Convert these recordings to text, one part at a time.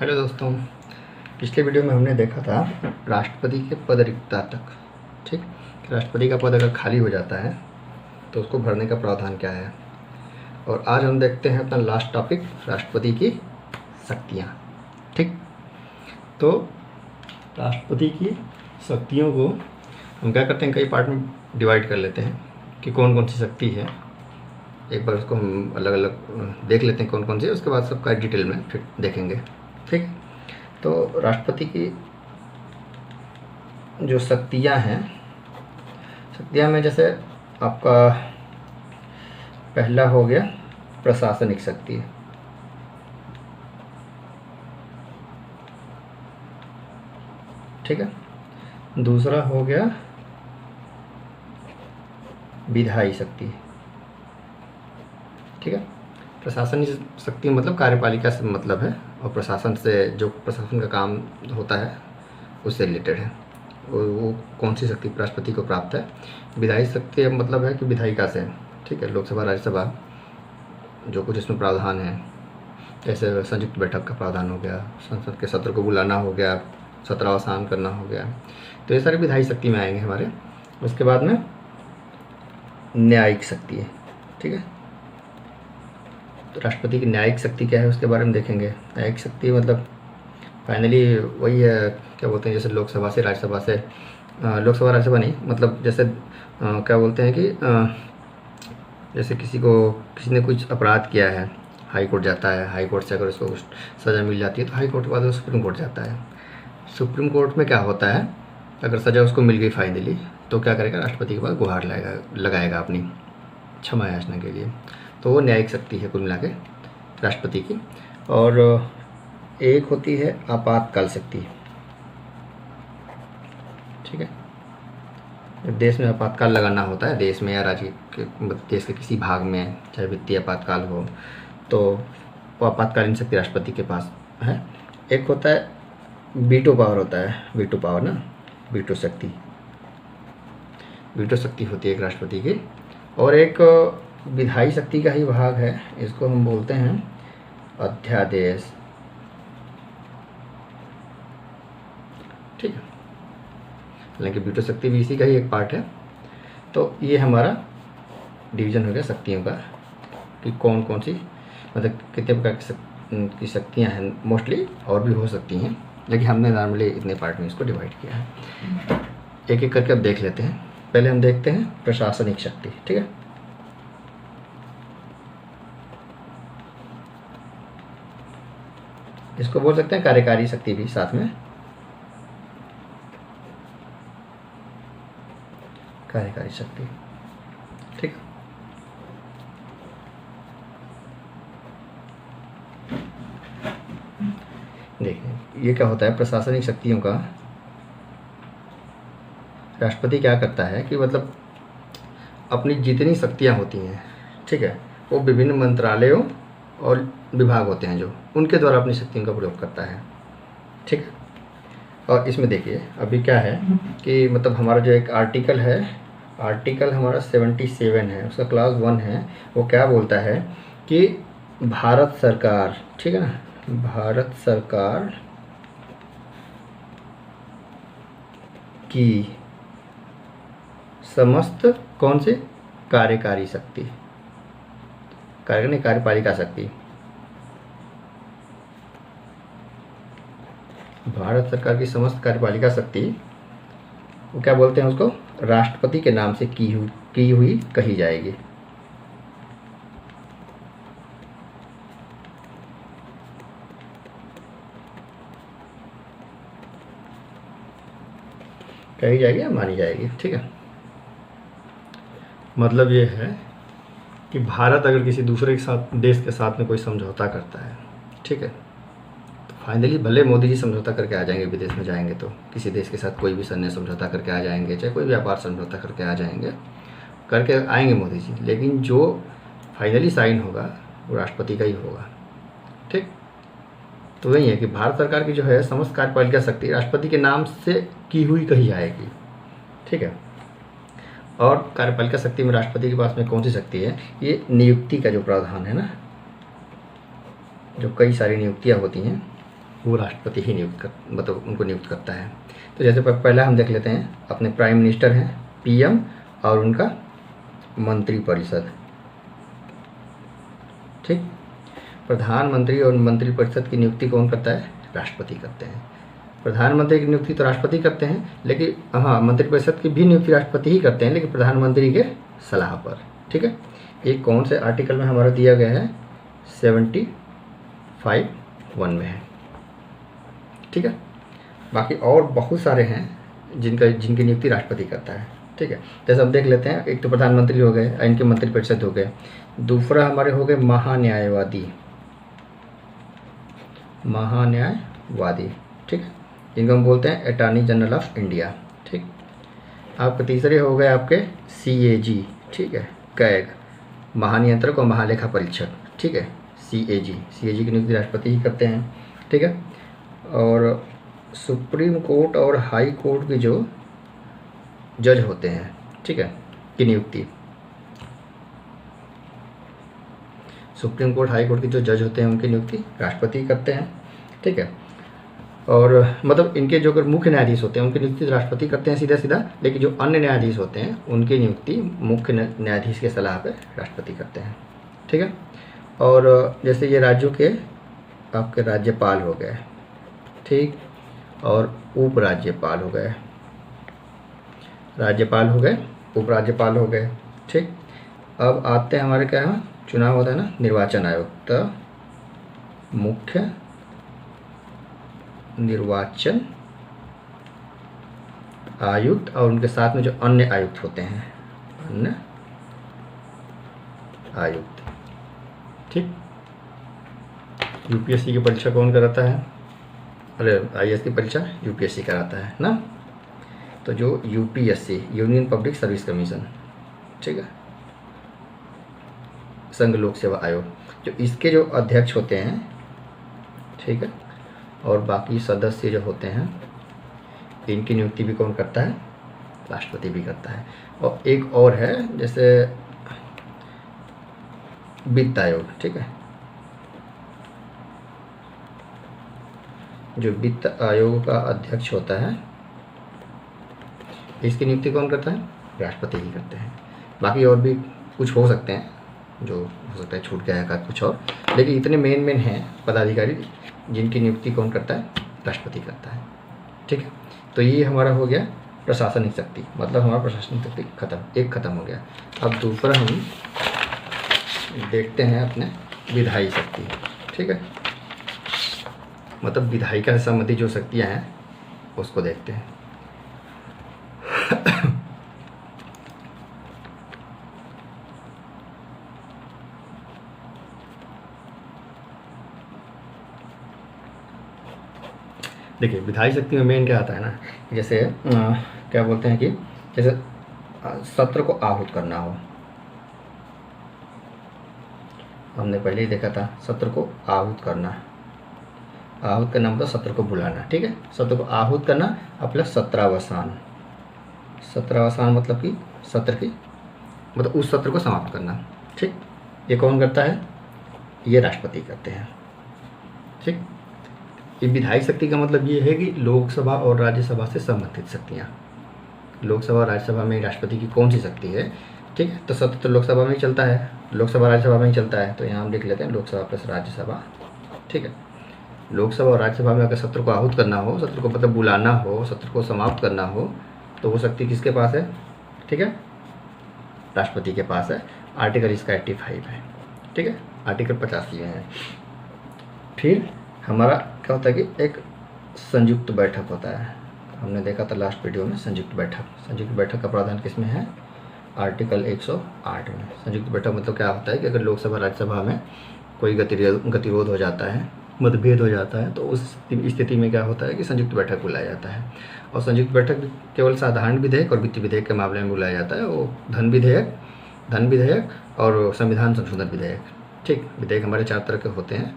Hello दोस्तों, पिछले video में हमने देखा था राष्ट्रपति के पद रिक्तता तक। ठीक, राष्ट्रपति का पद अगर खाली हो जाता है तो उसको भरने का प्रावधान क्या है। और आज हम देखते हैं अपना लास्ट टॉपिक, राष्ट्रपति की शक्तियाँ। ठीक, तो राष्ट्रपति की शक्तियों को हम क्या करते हैं, कई पार्ट में डिवाइड कर लेते हैं कि कौन कौन सी शक्ति है। एक बार उसको हम अलग अलग देख लेते हैं कौन कौन सी है, उसके बाद सबका डिटेल में फिर देखेंगे। ठीक, तो राष्ट्रपति की जो शक्तियाँ हैं, शक्तियाँ में जैसे आपका पहला हो गया प्रशासनिक शक्ति। ठीक है, दूसरा हो गया विधायी शक्ति। ठीक है, प्रशासनिक शक्ति मतलब कार्यपालिका से मतलब है, और प्रशासन से जो प्रशासन का काम होता है उससे रिलेटेड है। वो कौन सी शक्ति राष्ट्रपति को प्राप्त है। विधायी शक्ति मतलब है कि विधायिका से। ठीक है, लोकसभा राज्यसभा जो कुछ इसमें प्रावधान है, जैसे संयुक्त बैठक का प्रावधान हो गया, संसद के सत्र को बुलाना हो गया, सत्रावसान करना हो गया, तो ये सारे विधायी शक्ति में आएंगे हमारे। उसके बाद में न्यायिक शक्ति है। ठीक है, तो राष्ट्रपति की न्यायिक शक्ति क्या है उसके बारे में देखेंगे। न्यायिक शक्ति मतलब फाइनली वही है, क्या बोलते हैं, जैसे लोकसभा से राज्यसभा से, लोकसभा राज्यसभा नहीं, मतलब जैसे क्या बोलते हैं कि जैसे किसी ने कुछ अपराध किया है, हाई कोर्ट जाता है, हाई कोर्ट से अगर उसको सज़ा मिल जाती है तो हाई कोर्ट के बाद वो सुप्रीम कोर्ट जाता है। सुप्रीम कोर्ट में क्या होता है, अगर सज़ा उसको मिल गई फाइनली तो क्या करेगा, राष्ट्रपति के पास गुहार लगाएगा अपनी क्षमा याचना के लिए। तो वो न्यायिक शक्ति है कुल मिला के राष्ट्रपति की। और एक होती है आपातकाल शक्ति। ठीक है, देश में आपातकाल लगाना होता है, देश में या राज्य के देश के किसी भाग में, चाहे वित्तीय आपातकाल हो, तो वो आपातकालीन शक्ति राष्ट्रपति के पास है। एक होता है वीटो पावर, होता है वीटो पावर ना, वीटो शक्ति होती है एक राष्ट्रपति की। और एक विधायी शक्ति का ही भाग है, इसको हम बोलते हैं अध्यादेश। ठीक है, हालांकि वीटो शक्ति भी इसी का ही एक पार्ट है। तो ये हमारा डिवीज़न हो गया शक्तियों का कि कौन कौन सी, मतलब कितने प्रकार की शक्तियाँ हैं। मोस्टली और भी हो सकती हैं, लेकिन हमने नॉर्मली इतने पार्ट में इसको डिवाइड किया है। एक एक करके अब देख लेते हैं। पहले हम देखते हैं प्रशासनिक शक्ति। ठीक है, इसको बोल सकते हैं कार्यकारी शक्ति भी साथ में, कार्यकारी शक्ति। ठीक, देखिए ये क्या होता है, प्रशासनिक शक्तियों का राष्ट्रपति क्या करता है कि मतलब अपनी जितनी शक्तियाँ होती हैं, ठीक है, वो विभिन्न मंत्रालयों और विभाग होते हैं जो, उनके द्वारा अपनी शक्तियों का प्रयोग करता है। ठीक, और इसमें देखिए अभी क्या है कि मतलब हमारा जो एक आर्टिकल है, आर्टिकल हमारा 77 है, उसका क्लास 1 है। वो क्या बोलता है कि भारत सरकार, ठीक है ना, भारत सरकार की समस्त कौन से कार्यकारी शक्ति, कार्यपालिका शक्ति, भारत सरकार की समस्त कार्यपालिका शक्ति, वो क्या बोलते हैं उसको, राष्ट्रपति के नाम से की हुई कही जाएगी। कही जाएगी या मानी जाएगी। ठीक है, मतलब ये है कि भारत अगर किसी दूसरे के साथ, देश के साथ में कोई समझौता करता है, ठीक है, तो फाइनली भले मोदी जी समझौता करके आ जाएंगे, विदेश में जाएंगे तो किसी देश के साथ कोई भी सैन्य समझौता करके आ जाएंगे, चाहे कोई व्यापार समझौता करके आ जाएंगे, करके आएंगे मोदी जी, लेकिन जो फाइनली साइन होगा वो राष्ट्रपति का ही होगा। ठीक, तो वही है कि भारत सरकार की जो है समस्त कार्यपालिका शक्ति राष्ट्रपति के नाम से की हुई कही जाएगी। ठीक है, और कार्यपालिका शक्ति में राष्ट्रपति के पास में कौन सी शक्ति है, ये नियुक्ति का जो प्रावधान है ना, जो कई सारी नियुक्तियाँ होती हैं वो राष्ट्रपति ही मतलब उनको नियुक्त करता है। तो जैसे पहला हम देख लेते हैं, अपने प्राइम मिनिस्टर हैं, पीएम और उनका मंत्रिपरिषद। ठीक, प्रधानमंत्री और मंत्रिपरिषद की नियुक्ति कौन करता है? राष्ट्रपति करते हैं। प्रधानमंत्री की नियुक्ति तो राष्ट्रपति करते हैं, लेकिन हाँ, मंत्रिपरिषद की भी नियुक्ति राष्ट्रपति ही करते हैं, लेकिन प्रधानमंत्री के सलाह पर। ठीक है, ये कौन से आर्टिकल में हमारा दिया गया है? 75(1) में है। ठीक है, बाकी और बहुत सारे हैं जिनकी नियुक्ति राष्ट्रपति करता है। ठीक है, जैसे हम देख लेते हैं, एक तो प्रधानमंत्री हो गए, इनके मंत्रिपरिषद हो गए। दूसरा हमारे हो गए महान्यायवादी। ठीक है, जिनको हम बोलते हैं अटॉर्नी जनरल ऑफ इंडिया। ठीक, आपके तीसरे हो गए आपके CAG। ठीक है, कैग, महानियंत्रक और महालेखा परीक्षक। ठीक है, CAG की नियुक्ति राष्ट्रपति ही करते हैं। ठीक है, और सुप्रीम कोर्ट और हाई कोर्ट के जो जज होते हैं, ठीक है, की नियुक्ति, सुप्रीम कोर्ट हाई कोर्ट के जो जज होते हैं उनकी नियुक्ति राष्ट्रपति करते हैं। ठीक है, और मतलब इनके जो अगर मुख्य न्यायाधीश होते हैं उनकी नियुक्ति राष्ट्रपति करते हैं सीधा, लेकिन जो अन्य न्यायाधीश होते हैं उनकी नियुक्ति मुख्य न्यायाधीश के सलाह पे राष्ट्रपति करते हैं। ठीक है, और जैसे ये राज्यों के आपके राज्यपाल हो गए, ठीक, और उपराज्यपाल हो गए, राज्यपाल हो गए, उपराज्यपाल हो गए। ठीक, अब आते हैं हमारे क्या है, चुनाव होता है ना, निर्वाचन आयोग। तो मुख्य निर्वाचन आयुक्त और उनके साथ में जो अन्य आयुक्त होते हैं, अन्य आयुक्त। ठीक, यूपीएससी की परीक्षा कौन कराता है? अरे IAS की परीक्षा यूपीएससी कराता है ना। तो जो UPSC, union public service commission, ठीक है, संघ लोक सेवा आयोग, जो इसके जो अध्यक्ष होते हैं, ठीक है, और बाकी सदस्य जो होते हैं, इनकी नियुक्ति भी कौन करता है? राष्ट्रपति भी करता है। और एक और है, जैसे वित्त आयोग। ठीक है, जो वित्त आयोग का अध्यक्ष होता है, इसकी नियुक्ति कौन करता है? राष्ट्रपति ही करते हैं। बाकी और भी कुछ हो सकते हैं, जो हो सकता है छूट गया है कुछ और, लेकिन इतने मेन हैं पदाधिकारी जिनकी नियुक्ति कौन करता है? राष्ट्रपति करता है। ठीक है, तो ये हमारा हो गया प्रशासनिक शक्ति, मतलब हमारा प्रशासनिक शक्ति खत्म हो गया। अब दूसरा हम देखते हैं अपने विधायी शक्ति। ठीक है, मतलब विधायिका से संबंधित जो शक्तियाँ हैं उसको देखते हैं। देखिए, विधायी शक्ति में मेन क्या आता है ना, जैसे क्या बोलते हैं कि जैसे सत्र को आहूत करना हो, हमने पहले ही देखा था, सत्र को आहूत करना मतलब सत्र को बुलाना। ठीक है, सत्र को आहूत करना प्लस सत्रावसान मतलब कि सत्र की, मतलब उस सत्र को समाप्त करना। ठीक, ये कौन करता है? ये राष्ट्रपति करते हैं। ठीक, ये विधायी शक्ति का मतलब ये है कि लोकसभा और राज्यसभा से संबंधित शक्तियाँ। लोकसभा और राज्यसभा में राष्ट्रपति की कौन सी शक्ति है? ठीक है, तो सत्र तो लोकसभा में ही चलता है, लोकसभा राज्यसभा में ही चलता है, तो यहाँ हम लिख लेते हैं लोकसभा प्लस राज्यसभा। ठीक है, लोकसभा और राज्यसभा में अगर सत्र को आहूत करना हो, सत्र को मतलब बुलाना हो, सत्र को समाप्त करना हो, तो वो शक्ति किसके पास है? ठीक है, राष्ट्रपति के पास है। आर्टिकल इसका 85 है। ठीक है, आर्टिकल 85 में है। फिर हमारा क्या होता है कि एक संयुक्त बैठक होता है, हमने देखा था लास्ट वीडियो में, संयुक्त बैठक का प्रावधान किस में है? आर्टिकल 108 में। संयुक्त बैठक मतलब क्या होता है कि अगर लोकसभा राज्यसभा में कोई गतिरोध हो जाता है, मतभेद हो जाता है, तो उस स्थिति में क्या होता है कि संयुक्त बैठक बुलाया जाता है। और संयुक्त बैठक केवल साधारण विधेयक और वित्त विधेयक के मामले में बुलाया जाता है। वो धन विधेयक और संविधान संशोधन विधेयक। ठीक, विधेयक हमारे 4 तरह के होते हैं,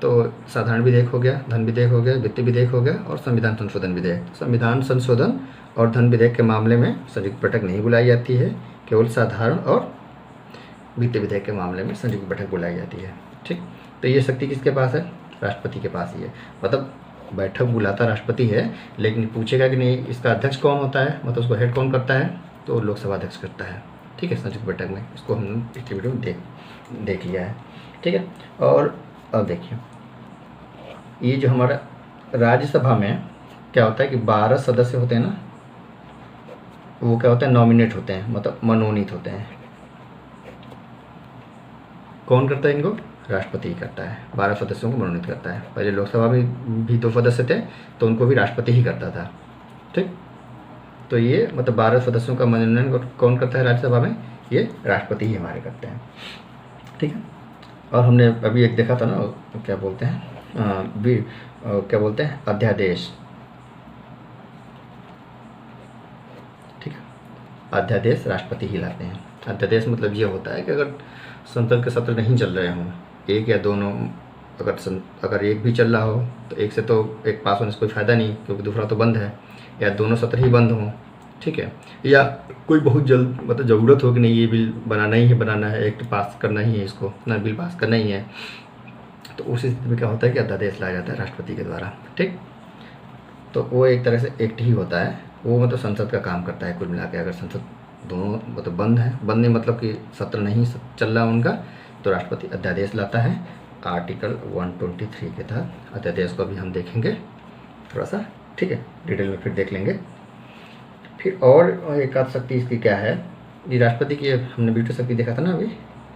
तो साधारण विधेयक हो गया, धन विधेयक हो गया, वित्त विधेयक हो गया और संविधान संशोधन विधेयक। संविधान संशोधन और धन विधेयक के मामले में संयुक्त बैठक नहीं बुलाई जाती है, केवल साधारण और वित्त विधेयक के मामले में संयुक्त बैठक बुलाई जाती है। ठीक, तो ये शक्ति किसके पास है? राष्ट्रपति के पास ही है। मतलब बैठक बुलाता राष्ट्रपति है, लेकिन पूछेगा कि नहीं इसका अध्यक्ष कौन होता है, मतलब उसको हेड कौन करता है, तो लोकसभा अध्यक्ष करता है। ठीक है, संयुक्त बैठक में इसको हमने पिछली वीडियो में देख लिया है। ठीक है, और अब देखिए ये जो हमारा राज्यसभा में क्या होता है कि 12 सदस्य होते हैं ना, वो क्या होते हैं, नॉमिनेट होते हैं, मतलब मनोनीत होते हैं। कौन करता है इनको, राष्ट्रपति ही करता है। 12 सदस्यों को मनोनीत करता है। पहले लोकसभा में भी 2 सदस्य थे, तो उनको भी राष्ट्रपति ही करता था। ठीक, तो ये मतलब 12 सदस्यों का मनोनयन कौन करता है राज्यसभा में, ये राष्ट्रपति ही हमारे करते हैं। ठीक है, और हमने अभी एक देखा था ना, क्या बोलते हैं क्या बोलते हैं, अध्यादेश। ठीक है, अध्यादेश राष्ट्रपति ही लाते हैं। अध्यादेश मतलब ये होता है कि अगर संसद के सत्र नहीं चल रहे हों, एक या दोनों, अगर एक भी चल रहा हो तो एक से तो एक पास होने से कोई फ़ायदा नहीं, क्योंकि दूसरा तो बंद है, या दोनों सत्र ही बंद हों। ठीक है, या कोई बहुत जल्द मतलब ज़रूरत हो कि नहीं ये बिल बनाना है, एक्ट पास करना ही है, इसको ना बिल पास करना ही है, तो उस स्थिति में क्या होता है कि अध्यादेश लाया जाता है राष्ट्रपति के द्वारा। ठीक, तो वो एक तरह से एक्ट ही होता है, वो मतलब संसद का काम करता है कुल मिला के। अगर संसद दोनों मतलब बंद नहीं, मतलब कि सत्र नहीं चल रहा उनका, तो राष्ट्रपति अध्यादेश लाता है आर्टिकल 123 के तहत। अध्यादेश को अभी हम देखेंगे थोड़ा सा, ठीक है, डिटेल में फिर देख लेंगे। फिर और एक आध शक्ति इसकी क्या है, ये राष्ट्रपति की हमने वीटो शक्ति देखा था ना अभी,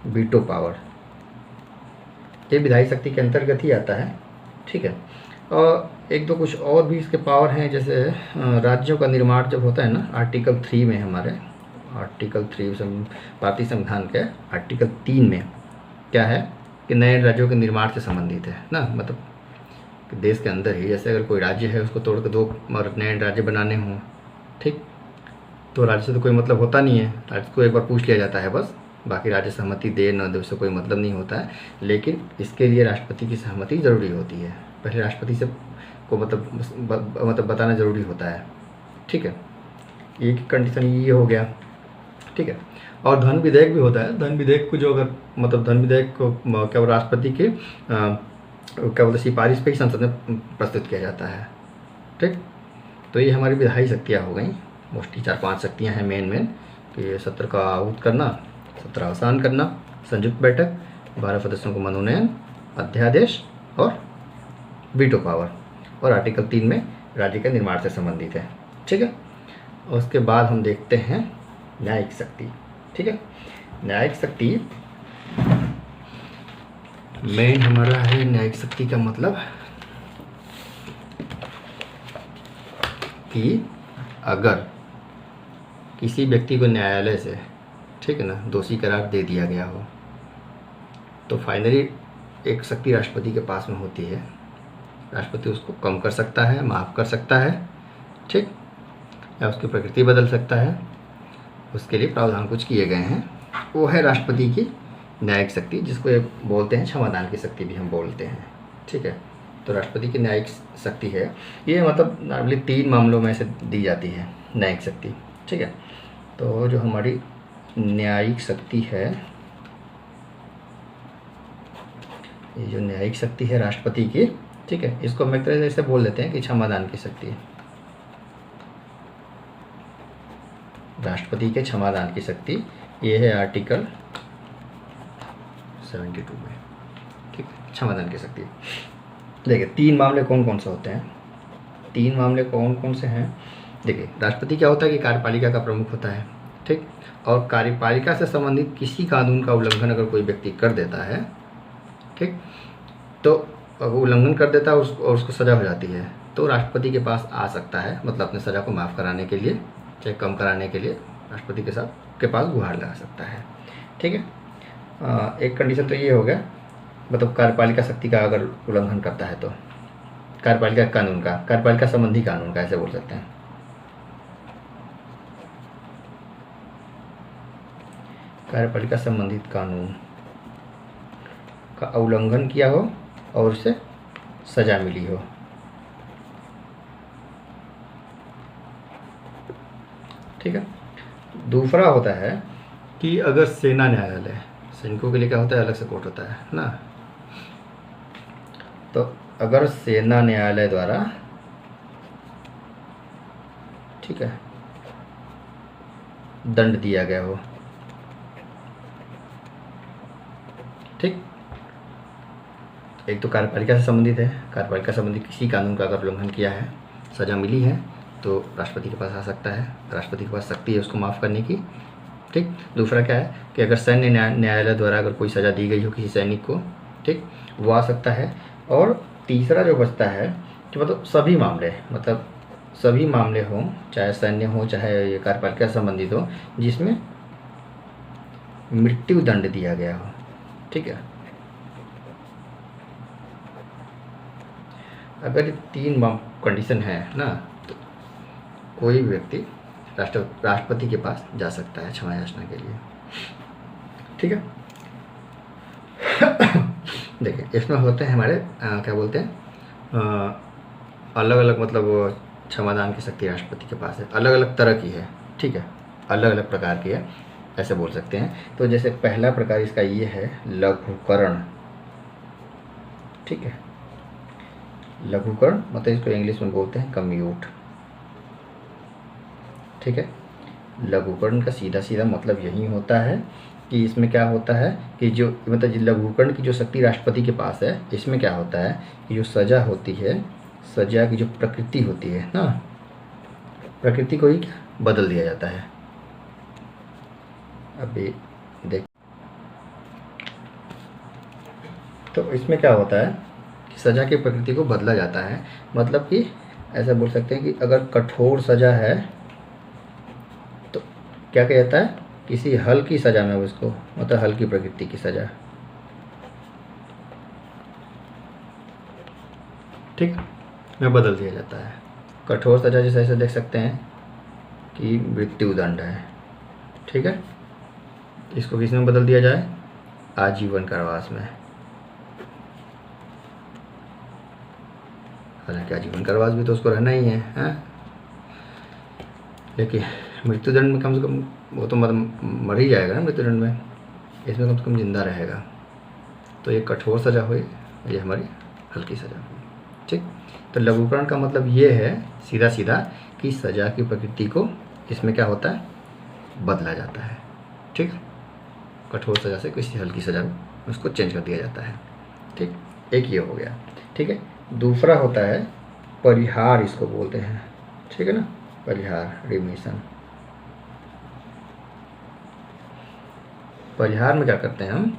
वीटो पावर, ये विधायी शक्ति के अंतर्गत ही आता है। ठीक है, और एक दो कुछ और भी इसके पावर हैं, जैसे राज्यों का निर्माण जब होता है ना, आर्टिकल 3 में हमारे, आर्टिकल 3 भारतीय संविधान के आर्टिकल 3 में क्या है कि नए राज्यों के निर्माण से संबंधित है ना, मतलब कि देश के अंदर ही, जैसे अगर कोई राज्य है उसको तोड़ कर 2 नए राज्य बनाने हों, ठीक, तो राज्य से तो कोई मतलब होता नहीं है, राज्य को एक बार पूछ लिया जाता है बस, बाकी राज्य सहमति दे न दे उससे कोई मतलब नहीं होता है। लेकिन इसके लिए राष्ट्रपति की सहमति ज़रूरी होती है, पहले राष्ट्रपति से को मतलब बताना ज़रूरी होता है। ठीक है, एक कंडीशन ये हो गया। ठीक है, और धन विधेयक भी होता है। धन विधेयक को जो अगर मतलब धन विधेयक को क्या राष्ट्रपति के क्या बोलते सिफारिश पे ही संसद में प्रस्तुत किया जाता है। ठीक, तो ये हमारी विधायी शक्तियाँ हो गई। मोस्टली 4-5 शक्तियाँ हैं मेन कि सत्र का आहूत करना, सत्र अवसान करना, संयुक्त बैठक, 12 सदस्यों को मनोनयन, अध्यादेश और वीटो पावर, और आर्टिकल 3 में राज्य के निर्माण से संबंधित है। ठीक है, और उसके बाद हम देखते हैं न्यायिक शक्ति। ठीक है, न्यायिक शक्ति मेन हमारा है। न्यायिक शक्ति का मतलब कि अगर किसी व्यक्ति को न्यायालय से, ठीक है ना, दोषी करार दे दिया गया हो, तो फाइनली एक शक्ति राष्ट्रपति के पास में होती है। राष्ट्रपति उसको कम कर सकता है, माफ़ कर सकता है, ठीक, या उसकी प्रकृति बदल सकता है, उसके लिए प्रावधान कुछ किए गए हैं। वो है राष्ट्रपति की न्यायिक शक्ति, जिसको ये बोलते हैं क्षमादान की शक्ति भी हम बोलते हैं। ठीक है, तो राष्ट्रपति की न्यायिक शक्ति है ये, मतलब नॉर्मली 3 मामलों में से दी जाती है न्यायिक शक्ति। ठीक है, तो जो हमारी न्यायिक शक्ति है, ये जो न्यायिक शक्ति है राष्ट्रपति की, ठीक है, इसको हम एक तरह से बोल देते हैं कि क्षमादान की शक्ति है। राष्ट्रपति के क्षमादान की शक्ति ये है आर्टिकल 72 में। ठीक है, क्षमादान की शक्ति। देखिए 3 मामले कौन कौन से होते हैं, 3 मामले कौन कौन से हैं। देखिए राष्ट्रपति क्या होता है कि कार्यपालिका का प्रमुख होता है। ठीक, और कार्यपालिका से संबंधित किसी कानून का उल्लंघन अगर कोई व्यक्ति कर देता है, ठीक, तो उल्लंघन कर देता है और उसको सज़ा हो जाती है, तो राष्ट्रपति के पास आ सकता है, मतलब अपने सज़ा को माफ़ कराने के लिए, चाहे कम कराने के लिए राष्ट्रपति के पास गुहार लगा सकता है। ठीक है, एक कंडीशन तो ये हो गया, मतलब कार्यपालिका शक्ति का अगर उल्लंघन करता है तो कार्यपालिका कानून का, कार्यपालिका संबंधी कानून का ऐसे बोल सकते हैं। कार्यपालिका संबंधित कानून का उल्लंघन किया हो और उसे सजा मिली हो। ठीक है, दूसरा होता है कि अगर सेना न्यायालय, सैनिकों के लिए क्या होता है, अलग से कोर्ट होता है ना, तो अगर सेना न्यायालय द्वारा, ठीक है, दंड दिया गया हो, ठीक, एक तो कार्यपालिका से संबंधित है, कार्यपालिका संबंधित किसी कानून का अगर उल्लंघन किया है, सज़ा मिली है, तो राष्ट्रपति के पास आ सकता है, राष्ट्रपति के पास शक्ति है उसको माफ़ करने की, ठीक। दूसरा क्या है कि अगर सैन्य न्यायालय द्वारा अगर कोई सज़ा दी गई हो किसी सैनिक को, ठीक, वो आ सकता है। और तीसरा जो बचता है कि मतलब सभी मामले हों, चाहे सैन्य हो चाहे कार्यपालिका से संबंधित हो, जिसमें मृत्यु दंड दिया गया हो, ठीक है। अगर ये 3 कंडीशन है ना, तो कोई व्यक्ति राष्ट्रपति के पास जा सकता है क्षमा याचना के लिए, ठीक है। देखिए इसमें होते हैं हमारे क्या बोलते हैं, अलग अलग मतलब क्षमादान की शक्ति राष्ट्रपति के पास है, अलग अलग तरह की है, ठीक है, अलग अलग प्रकार की है, ऐसे बोल सकते हैं। तो जैसे पहला प्रकार इसका ये है लघुकरण, ठीक है। लघुकरण मतलब इसको इंग्लिश में बोलते हैं कम्यूट, ठीक है। लघुकरण का सीधा सीधा मतलब यही होता है कि इसमें क्या होता है कि जो मतलब लघुकरण की जो शक्ति राष्ट्रपति के पास है, इसमें क्या होता है कि जो सज़ा होती है, सज़ा की जो प्रकृति होती है ना, प्रकृति को ही क्या बदल दिया जाता है। अभी देख, तो इसमें क्या होता है कि सज़ा की प्रकृति को बदला जाता है, मतलब कि ऐसा बोल सकते हैं कि अगर कठोर सज़ा है तो क्या किया जाता है, किसी हल्की सज़ा में उसको मतलब हल्की प्रकृति की सज़ा, ठीक, में बदल दिया जाता है। कठोर सज़ा जैसे ऐसे देख सकते हैं कि मृत्यु दंड है, ठीक है, इसको किस में बदल दिया जाए, आजीवन कारावास में। हालांकि आजीवन कारावास भी तो उसको रहना ही है, हैं? लेकिन मृत्युदंड में कम से कम वो तो मर ही जाएगा ना मृत्युदंड में, इसमें कम से कम जिंदा रहेगा। तो ये कठोर सज़ा हुई, ये हमारी हल्की सज़ा हुई, ठीक। तो लघुकरण का मतलब ये है सीधा सीधा कि सज़ा की प्रकृति को इसमें क्या होता है, बदला जाता है, ठीक। कठोर सज़ा से किसी हल्की सज़ा में उसको चेंज कर दिया जाता है, ठीक। एक ये हो गया, ठीक है। दूसरा होता है परिहार, इसको बोलते हैं, ठीक है ना, परिहार, रिमिशन। परिहार में क्या करते हैं हम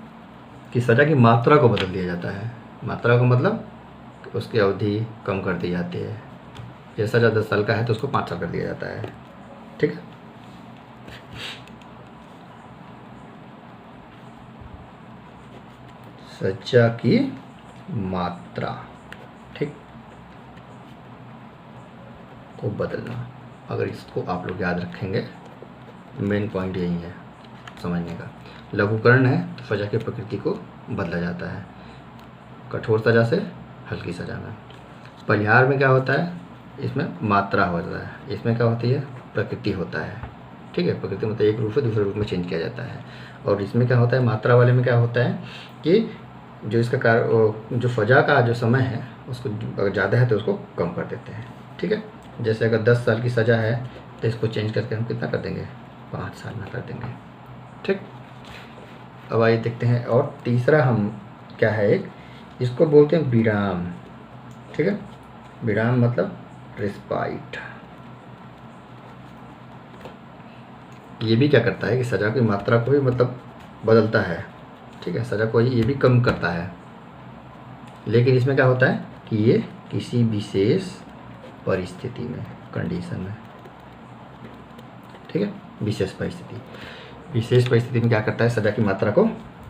कि सज़ा की मात्रा को बदल दिया जाता है। मात्रा का मतलब उसकी अवधि कम कर दी जाती है। जैसे सज़ा 10 साल का है तो उसको 5 साल कर दिया जाता है, ठीक है। सज़ा की मात्रा, ठीक, को बदलना। अगर इसको आप लोग याद रखेंगे, मेन पॉइंट यही है समझने का। लघुकरण है तो सज़ा की प्रकृति को बदला जाता है, कठोर सज़ा से हल्की सज़ा में। परिहार में क्या होता है, इसमें मात्रा होता है, इसमें क्या होती है, प्रकृति होता है, ठीक है। प्रकृति मतलब एक रूप से दूसरे रूप में चेंज किया जाता है। और इसमें क्या होता है, मात्रा वाले में क्या होता है कि जो इसका जो सज़ा का जो समय है उसको अगर ज़्यादा है तो उसको कम कर देते हैं, ठीक है। जैसे अगर 10 साल की सज़ा है तो इसको चेंज करके हम कितना कर देंगे, 5 साल में कर देंगे, ठीक। अब आइए देखते हैं। और तीसरा हम क्या है, एक इसको बोलते हैं विराम, ठीक है। विराम मतलब रिस्पाइट। ये भी क्या करता है कि सज़ा की मात्रा को भी मतलब बदलता है, ठीक है। सज़ा को ये भी कम करता है, लेकिन इसमें क्या होता है कि ये किसी विशेष परिस्थिति में, कंडीशन में, ठीक है। विशेष परिस्थिति में क्या करता है, सज़ा की मात्रा को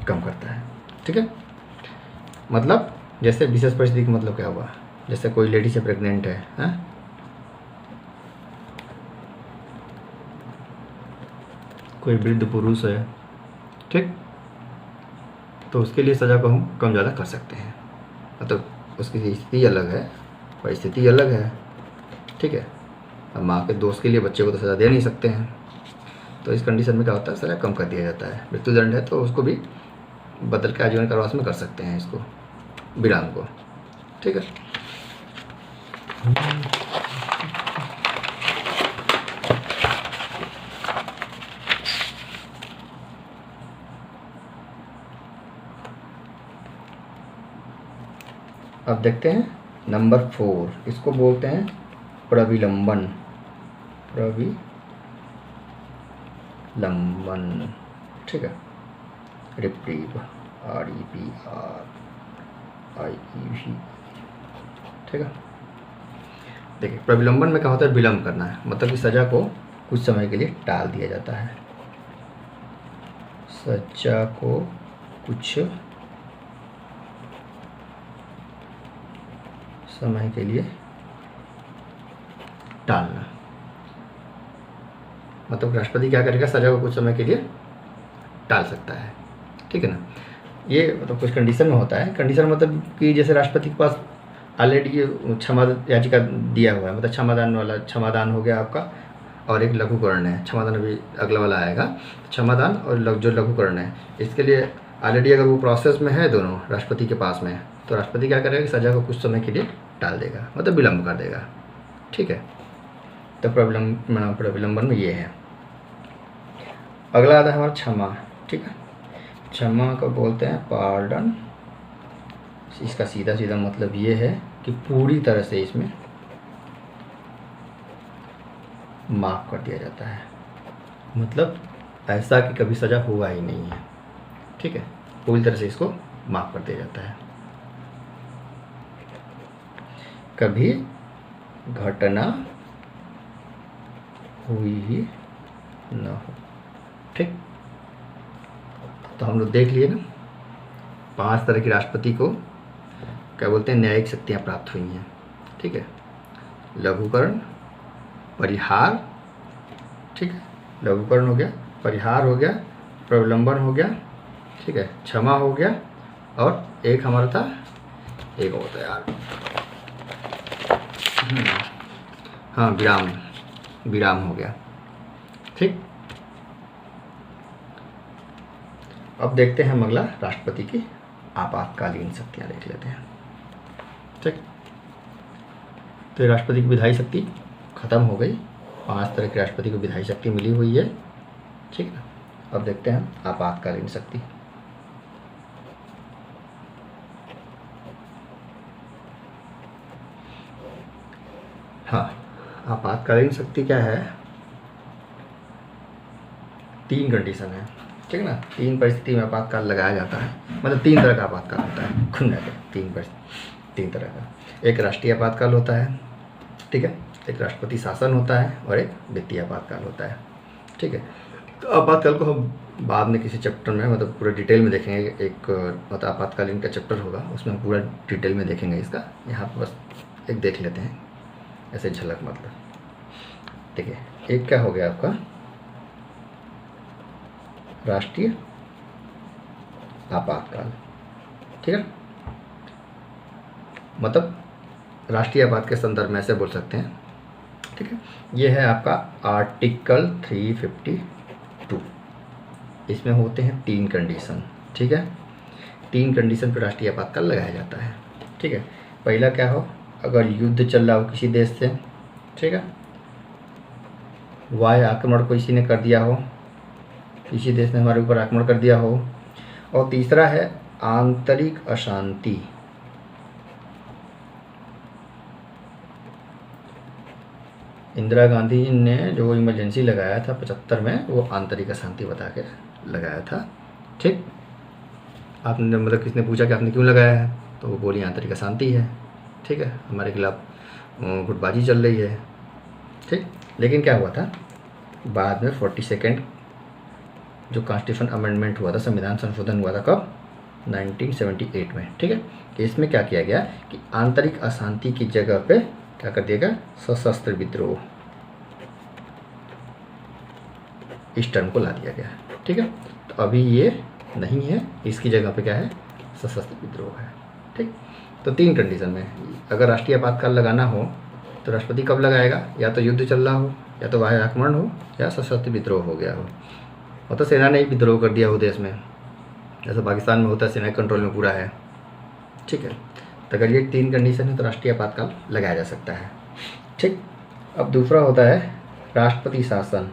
कम करता है, ठीक है। मतलब जैसे विशेष परिस्थिति का मतलब क्या हुआ, जैसे कोई लेडी से प्रेग्नेंट है, हैं? कोई वृद्ध पुरुष है, ठीक, तो उसके लिए सज़ा को हम कम ज़्यादा कर सकते हैं। मतलब उसकी स्थिति अलग है, परिस्थिति अलग है, ठीक है। अब माँ के दोस्त के लिए बच्चे को तो सज़ा दे नहीं सकते हैं, तो इस कंडीशन में क्या होता है, सज़ा कम कर दिया जाता है। मृत्युदंड है तो उसको भी बदल के आजीवन कारावास में कर सकते हैं, इसको विराम को, ठीक है। अब देखते हैं नंबर 4, इसको बोलते हैं प्रविलंबन। प्रविलंबन, ठीक है। रिप्रीव, REPRIEV, ठीक है। देखिए प्रविलंबन में क्या होता है, विलंब करना है, मतलब कि सजा को कुछ समय के लिए टाल दिया जाता है। सजा को कुछ समय के लिए टालना, मतलब राष्ट्रपति क्या करेगा, सजा को कुछ समय के लिए टाल सकता है, ठीक है ना। ये मतलब कुछ कंडीशन में होता है। कंडीशन मतलब कि जैसे राष्ट्रपति के पास ऑलरेडी क्षमा याचिका दिया हुआ है, मतलब क्षमादान हो गया आपका, और एक लघुकरण है। क्षमादान अभी अगला वाला आएगा। क्षमादान और जो लघुकरण है, इसके लिए ऑलरेडी अगर वो प्रोसेस में है दोनों राष्ट्रपति के पास में, तो राष्ट्रपति क्या करेगा कि सजा को कुछ समय के लिए टाल देगा, मतलब विलंब कर देगा, ठीक है। तो प्रविलंबन में ये है। अगला आता है हमारा क्षमा, ठीक है। क्षमा को बोलते हैं पार्डन। इसका सीधा सीधा मतलब ये है कि पूरी तरह से इसमें माफ़ कर दिया जाता है, मतलब ऐसा कि कभी सज़ा हुआ ही नहीं है, ठीक है। पूरी तरह से इसको माफ़ कर दिया जाता है, कभी घटना हुई ही न हो, ठीक। तो हम लोग देख लिए ना 5 तरह की राष्ट्रपति को क्या बोलते हैं, न्यायिक शक्तियाँ प्राप्त हुई हैं, ठीक है। लघुकरण, परिहार, ठीक है। लघुकरण हो गया, परिहार हो गया, प्रविलंबन हो गया, ठीक है, क्षमा हो गया, और एक हमारा था, एक और था यार, हाँ विराम हो गया, ठीक। अब देखते हैं हम अगला राष्ट्रपति की आपातकालीन शक्तियाँ देख लेते हैं, ठीक। तो राष्ट्रपति की विधायी शक्ति खत्म हो गई। 5 तरह के राष्ट्रपति को विधायी शक्ति मिली हुई है, ठीक है। अब देखते हैं आपातकालीन शक्ति। हाँ, आपातकालीन शक्ति क्या है, 3 कंडीशन है, ठीक है ना। 3 परिस्थिति में आपातकाल लगाया जाता है, मतलब 3 तरह का आपातकाल होता है, खुल जाकर 3 तरह का। एक राष्ट्रीय आपातकाल होता है, ठीक है, एक राष्ट्रपति शासन होता है, और एक वित्तीय आपातकाल होता है, ठीक है। तो आपातकाल को हम बाद में किसी चैप्टर में मतलब पूरा डिटेल में देखेंगे। एक मतलब आपातकालीन का चैप्टर होगा, उसमें हम पूरा डिटेल में देखेंगे इसका। यहाँ पर बस एक देख लेते हैं ऐसे झलक, मतलब ठीक है। एक क्या हो गया आपका, राष्ट्रीय आपातकाल, ठीक है। मतलब राष्ट्रीय आपात के संदर्भ में ऐसे बोल सकते हैं, ठीक है। ये है आपका आर्टिकल 352। इसमें होते हैं 3 कंडीशन, ठीक है। 3 कंडीशन पर राष्ट्रीय आपातकाल लगाया जाता है, ठीक है। पहला क्या हो, अगर युद्ध चल रहा हो किसी देश से, ठीक है, वायु आक्रमण किसी ने कर दिया हो, किसी देश ने हमारे ऊपर आक्रमण कर दिया हो। और तीसरा है आंतरिक अशांति, इंदिरा गांधी ने जो इमरजेंसी लगाया था 75 में, वो आंतरिक अशांति बता के लगाया था, ठीक। आपने मतलब किसने पूछा कि आपने क्यों लगाया है, तो वो बोली आंतरिक अशांति है, ठीक है, हमारे खिलाफ गुटबाजी चल रही है, ठीक। लेकिन क्या हुआ था, बाद में 42nd जो कॉन्स्टिट्यूशन अमेंडमेंट हुआ था, संविधान संशोधन हुआ था, कब, 1978 में, ठीक है। कि इसमें क्या किया गया कि आंतरिक अशांति की जगह पे क्या कर दिया गया, सशस्त्र विद्रोह, इस टर्म को ला दिया गया, ठीक है। तो अभी ये नहीं है, इसकी जगह पे क्या है, सशस्त्र विद्रोह है, ठीक। तो 3 कंडीशन में अगर राष्ट्रीय आपातकाल लगाना हो तो राष्ट्रपति कब लगाएगा, या तो युद्ध चल रहा हो, या तो वायु आक्रमण हो, या सशस्त्र विद्रोह हो गया हो, मतलब सेना ने ही विद्रोह कर दिया हो देश में, जैसे पाकिस्तान में होता है, सेना कंट्रोल में पूरा है, ठीक है। तो अगर ये 3 कंडीशन है तो राष्ट्रीय आपातकाल लगाया जा सकता है। ठीक, अब दूसरा होता है राष्ट्रपति शासन।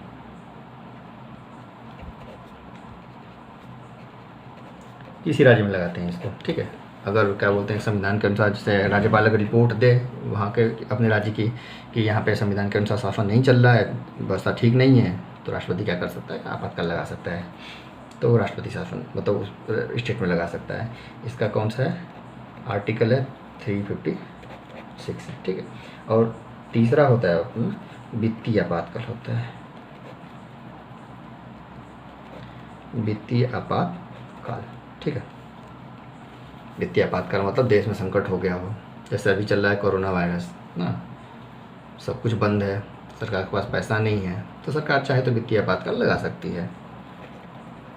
किसी राज्य में लगाते हैं इसको, ठीक है। अगर क्या बोलते हैं संविधान के अनुसार, जैसे राज्यपाल अगर रिपोर्ट दे वहाँ के अपने राज्य की कि यहाँ पे संविधान के अनुसार शासन नहीं चल रहा है, व्यवस्था ठीक नहीं है, तो राष्ट्रपति क्या कर सकता है, आपातकाल लगा सकता है। तो राष्ट्रपति शासन मतलब उस स्टेट में लगा सकता है। इसका कौन सा है, आर्टिकल है 356, ठीक है। और तीसरा होता है अपना वित्तीय आपातकाल होता है, वित्तीय आपातकाल, ठीक है। वित्तीय आपातकाल मतलब देश में संकट हो गया हो, जैसे अभी चल रहा है कोरोना वायरस ना, सब कुछ बंद है, सरकार के पास पैसा नहीं है, तो सरकार चाहे तो वित्तीय आपातकाल लगा सकती है,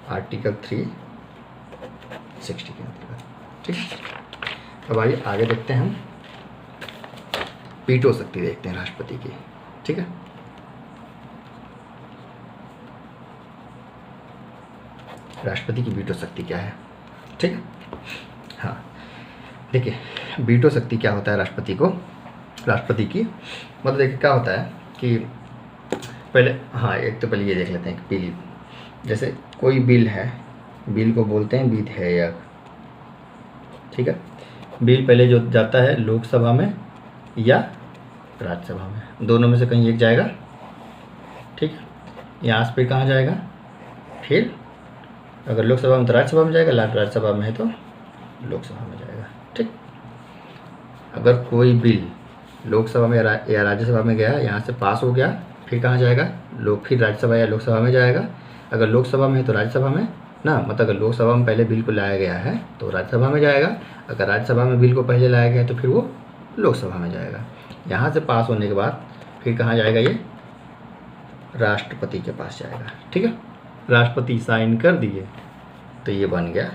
आर्टिकल 360 के अंतर्गत, ठीक है। अब आइए आगे देखते हैं हम वीटो शक्ति देखते हैं राष्ट्रपति की, ठीक है। राष्ट्रपति की वीटो शक्ति क्या है, ठीक है। हाँ देखिए, वीटो शक्ति क्या होता है राष्ट्रपति को, राष्ट्रपति की मतलब देखिए क्या होता है कि पहले, हाँ एक तो पहले ये देख लेते हैं कि बिल, जैसे कोई बिल है, बिल को बोलते हैं विधेयक, ठीक है। बिल पहले जो जाता है लोकसभा में या राज्यसभा में, दोनों में से कहीं एक जाएगा, ठीक है। यहाँ से फिर कहाँ जाएगा, फिर अगर लोकसभा में तो राज्यसभा में जाएगा, राज्यसभा में है तो लोकसभा में जाएगा, ठीक। अगर कोई बिल लोकसभा में या राज्यसभा में गया, यहाँ से पास हो गया, फिर कहाँ जाएगा, फिर राज्यसभा या लोकसभा में जाएगा। अगर लोकसभा में है तो राज्यसभा में ना, मतलब अगर लोकसभा में पहले बिल को लाया गया है तो राज्यसभा में जाएगा, अगर राज्यसभा में बिल को पहले लाया गया है तो फिर वो लोकसभा में जाएगा। यहाँ से पास होने के बाद फिर कहाँ जाएगा, ये राष्ट्रपति के पास जाएगा, ठीक है। राष्ट्रपति साइन कर दिए तो ये बन गया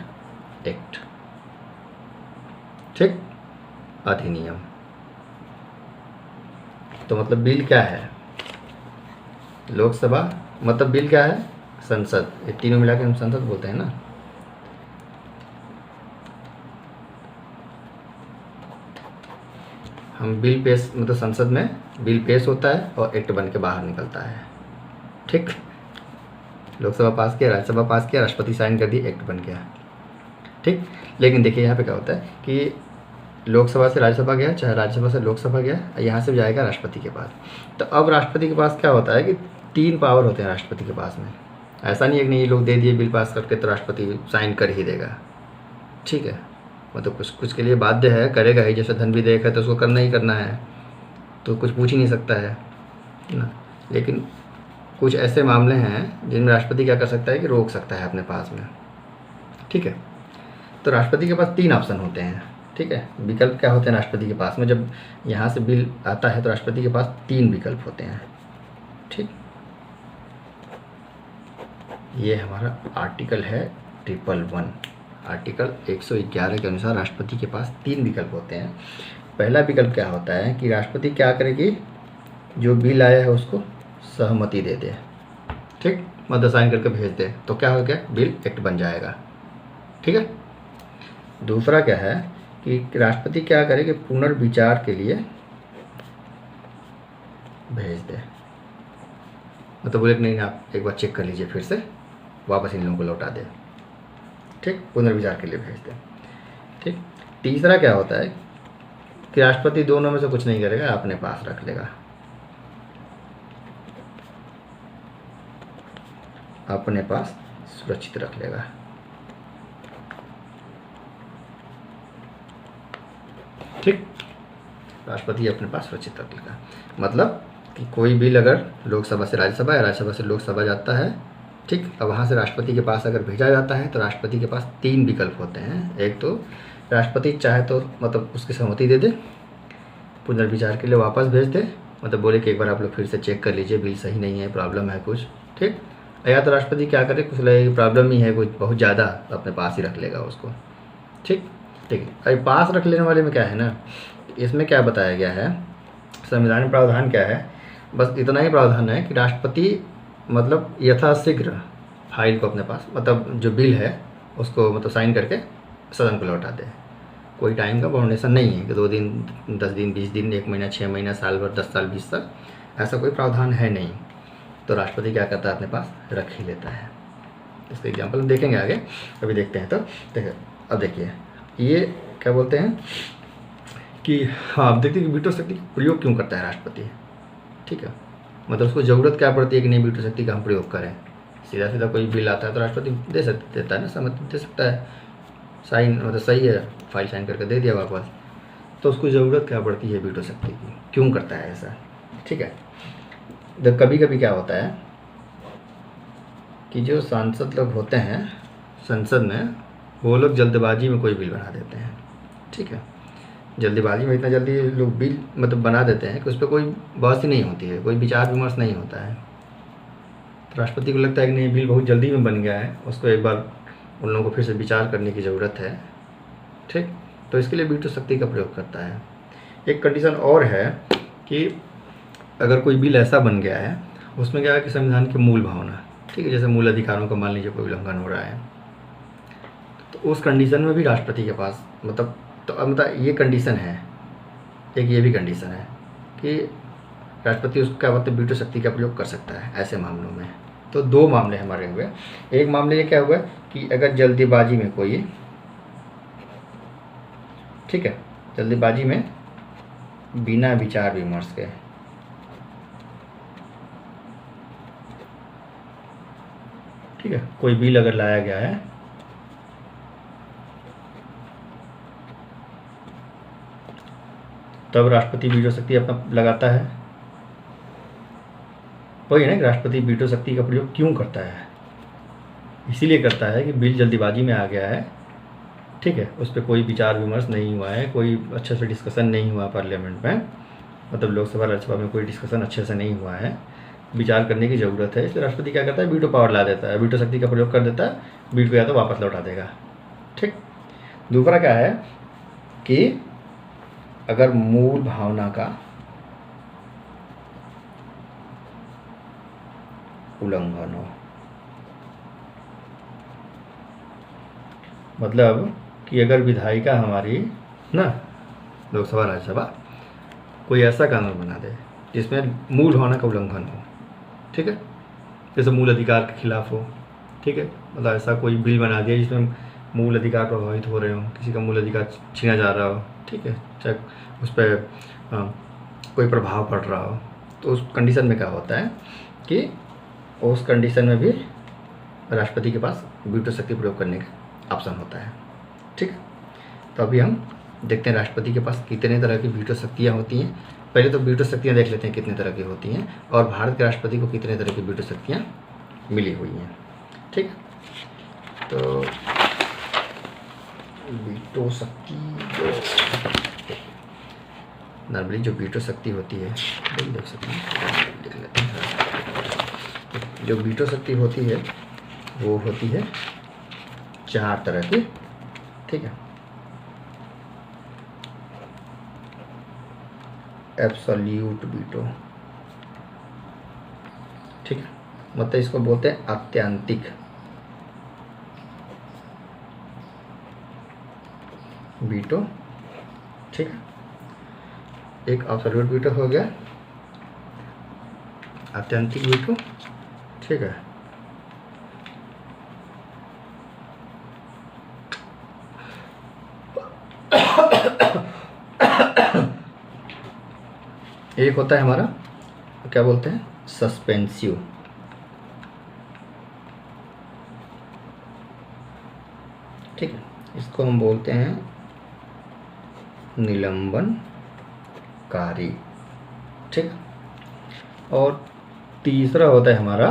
एक्ट, ठीक, अधिनियम। तो मतलब बिल क्या है, लोकसभा मतलब बिल क्या है, संसद, ये तीनों मिला के हम संसद बोलते हैं ना। हम बिल पेश मतलब संसद में बिल पेश होता है और एक्ट बन के बाहर निकलता है, ठीक। लोकसभा पास किया, राज्यसभा पास किया, राष्ट्रपति साइन कर दिए, एक्ट बन गया, ठीक। लेकिन देखिए यहाँ पे क्या होता है कि लोकसभा से राज्यसभा गया, चाहे राज्यसभा से लोकसभा गया, यहाँ से जाएगा राष्ट्रपति के पास। तो अब राष्ट्रपति के पास क्या होता है कि 3 पावर होते हैं राष्ट्रपति के पास में। ऐसा नहीं है कि नहीं ये लोग दे दिए बिल पास करके तो राष्ट्रपति साइन कर ही देगा, ठीक है। मतलब कुछ के लिए बाध्य है, करेगा ही, जैसे धन विधेयक है तो उसको करना ही करना है, तो कुछ पूछ ही नहीं सकता है ना। लेकिन कुछ ऐसे मामले हैं जिनमें राष्ट्रपति क्या कर सकता है कि रोक सकता है अपने पास में, ठीक है। तो राष्ट्रपति के पास 3 ऑप्शन होते हैं, ठीक है। विकल्प क्या होते हैं राष्ट्रपति के पास में, जब यहाँ से बिल आता है तो राष्ट्रपति के पास 3 विकल्प होते हैं, ठीक। ये हमारा आर्टिकल है 111, आर्टिकल 111 के अनुसार राष्ट्रपति के पास 3 विकल्प होते हैं। पहला विकल्प क्या होता है कि राष्ट्रपति क्या करेगी, जो बिल आया है उसको सहमति दे दे, ठीक, मतलब साइन करके भेज दे, तो क्या हो गया, बिल एक्ट बन जाएगा, ठीक है। दूसरा क्या है कि राष्ट्रपति क्या करे कि पुनर्विचार के लिए भेज दे, मतलब बोले कि नहीं आप एक बार चेक कर लीजिए, फिर से वापस इन लोगों को लौटा दे, ठीक, पुनर्विचार के लिए भेज दे, ठीक। तीसरा क्या होता है कि राष्ट्रपति दोनों में से कुछ नहीं करेगा, अपने पास रख लेगा, अपने पास सुरक्षित रख लेगा, ठीक। राष्ट्रपति अपने पास सुरक्षित रख लेगा मतलब कि कोई बिल अगर लोकसभा से राज्यसभा या राज्यसभा से लोकसभा जाता है, ठीक, अब वहाँ से राष्ट्रपति के पास अगर भेजा जाता है तो राष्ट्रपति के पास 3 विकल्प होते हैं। एक तो राष्ट्रपति चाहे तो मतलब उसकी सहमति दे दे, पुनर्विचार के लिए वापस भेज दे, मतलब बोले कि एक बार आप लोग फिर से चेक कर लीजिए, बिल सही नहीं है, प्रॉब्लम है कुछ, ठीक। या तो राष्ट्रपति क्या करे, कुछ लगे प्रॉब्लम ही है कुछ बहुत ज़्यादा, तो अपने पास ही रख लेगा उसको, ठीक, ठीक है। अभी पास रख लेने वाले में क्या है ना, इसमें क्या बताया गया है, संविधान में प्रावधान क्या है, बस इतना ही प्रावधान है कि राष्ट्रपति मतलब यथाशीघ्र फाइल को अपने पास, मतलब जो बिल है उसको मतलब साइन करके सदन को लौटा दे, कोई टाइम का बाउंडेशन नहीं है कि 2 दिन, 10 दिन, 20 दिन, 1 महीना, 6 महीना, साल भर, 10 साल, 20 साल, ऐसा कोई प्रावधान है नहीं। तो राष्ट्रपति क्या करता है, अपने पास रख ही लेता है। इसका एग्जाम्पल हम देखेंगे आगे, अभी देखते हैं। तो देखिए, अब देखिए ये क्या बोलते हैं कि हाँ, आप देखते हैं कि वीटो शक्ति का प्रयोग क्यों करता है राष्ट्रपति। ठीक है, मतलब उसको ज़रूरत क्या पड़ती है कि नहीं वीटो शक्ति का हम प्रयोग करें। सीधा सीधा कोई बिल आता है तो राष्ट्रपति देता है ना, सहमति दे सकता है, साइन, मतलब सही है, फाइल साइन करके दे दिया वापस। तो उसको ज़रूरत क्या पड़ती है वीटो शक्ति की, क्यों करता है ऐसा। ठीक है, जब कभी कभी क्या होता है कि जो सांसद लोग होते हैं संसद में, वो लोग जल्दबाजी में कोई बिल बना देते हैं। ठीक है, जल्दबाजी में इतना जल्दी लोग बिल मतलब बना देते हैं कि उस पर कोई बहस ही नहीं होती है, कोई विचार विमर्श नहीं होता है। तो राष्ट्रपति को लगता है कि नहीं, बिल बहुत जल्दी में बन गया है, उसको एक बार उन लोगों को फिर से विचार करने की ज़रूरत है। ठीक, तो इसके लिए वीटो शक्ति का प्रयोग करता है। एक कंडीशन और है कि अगर कोई बिल ऐसा बन गया है, उसमें क्या है कि संविधान की मूल भावना, ठीक है, जैसे मूल अधिकारों का मान लीजिए कोई उल्लंघन हो रहा है, तो उस कंडीशन में भी राष्ट्रपति के पास मतलब ये कंडीशन है, एक ये भी कंडीशन है कि राष्ट्रपति उसका मतलब वीटो शक्ति का प्रयोग कर सकता है ऐसे मामलों में। तो 2 मामले हमारे हुए। एक मामले ये क्या हुआ कि अगर जल्दीबाजी में कोई, ठीक है, जल्दीबाजी में बिना विचार विमर्श के ठीक है कोई बिल अगर लाया गया है, तब राष्ट्रपति वीटो शक्ति अपना लगाता है। वही है ना, राष्ट्रपति वीटो शक्ति का प्रयोग क्यों करता है, इसीलिए करता है कि बिल जल्दीबाजी में आ गया है। ठीक है, उस पर कोई विचार विमर्श नहीं हुआ है, कोई अच्छे से डिस्कशन नहीं हुआ पार्लियामेंट में, मतलब लोकसभा राज्यसभा में कोई डिस्कशन अच्छे से नहीं हुआ है, विचार करने की ज़रूरत है। इसलिए राष्ट्रपति क्या करता है, वीटो पावर ला देता है, वीटो शक्ति का प्रयोग कर देता है, बिल को या तो वापस लौटा देगा। ठीक, दूसरा क्या है कि अगर मूल भावना का उल्लंघन हो, मतलब कि अगर विधायिका हमारी ना लोकसभा राज्यसभा कोई ऐसा कानून बना दे जिसमें मूल भावना का उल्लंघन हो, ठीक है, जैसे मूल अधिकार के खिलाफ हो, ठीक है, मतलब ऐसा कोई बिल बना दिया जिसमें मूल अधिकार प्रभावित हो रहे हो, किसी का मूल अधिकार छीना जा रहा हो, ठीक है, चाहे उस पर कोई प्रभाव पड़ रहा हो, तो उस कंडीशन में क्या होता है कि उस कंडीशन में भी राष्ट्रपति के पास वीटो शक्ति प्रयोग करने का ऑप्शन होता है। ठीक है, तो अभी हम देखते हैं राष्ट्रपति के पास कितने तरह की वीटो शक्तियाँ होती हैं। पहले तो वीटो शक्तियाँ देख लेते हैं कितने तरह की होती हैं और भारत के राष्ट्रपति को कितने तरह की वीटो शक्तियाँ मिली हुई हैं। ठीक, तो वीटो शक्ति नॉर्मली जो वीटो शक्ति होती है, देख सकते हैं, देख लेते हैं। जो वीटो शक्ति होती है वो होती है 4 तरह की। ठीक है, एब्सोल्यूट वीटो, ठीक है, मतलब इसको बोलते हैं आत्यंतिक वीटो। ठीक है, एक एब्सोल्यूट वीटो हो गया, आत्यंतिक वीटो। ठीक है, एक होता है हमारा क्या बोलते हैं, सस्पेंसिव। ठीक है, इसको हम बोलते हैं निलंबनकारी। ठीक, और तीसरा होता है हमारा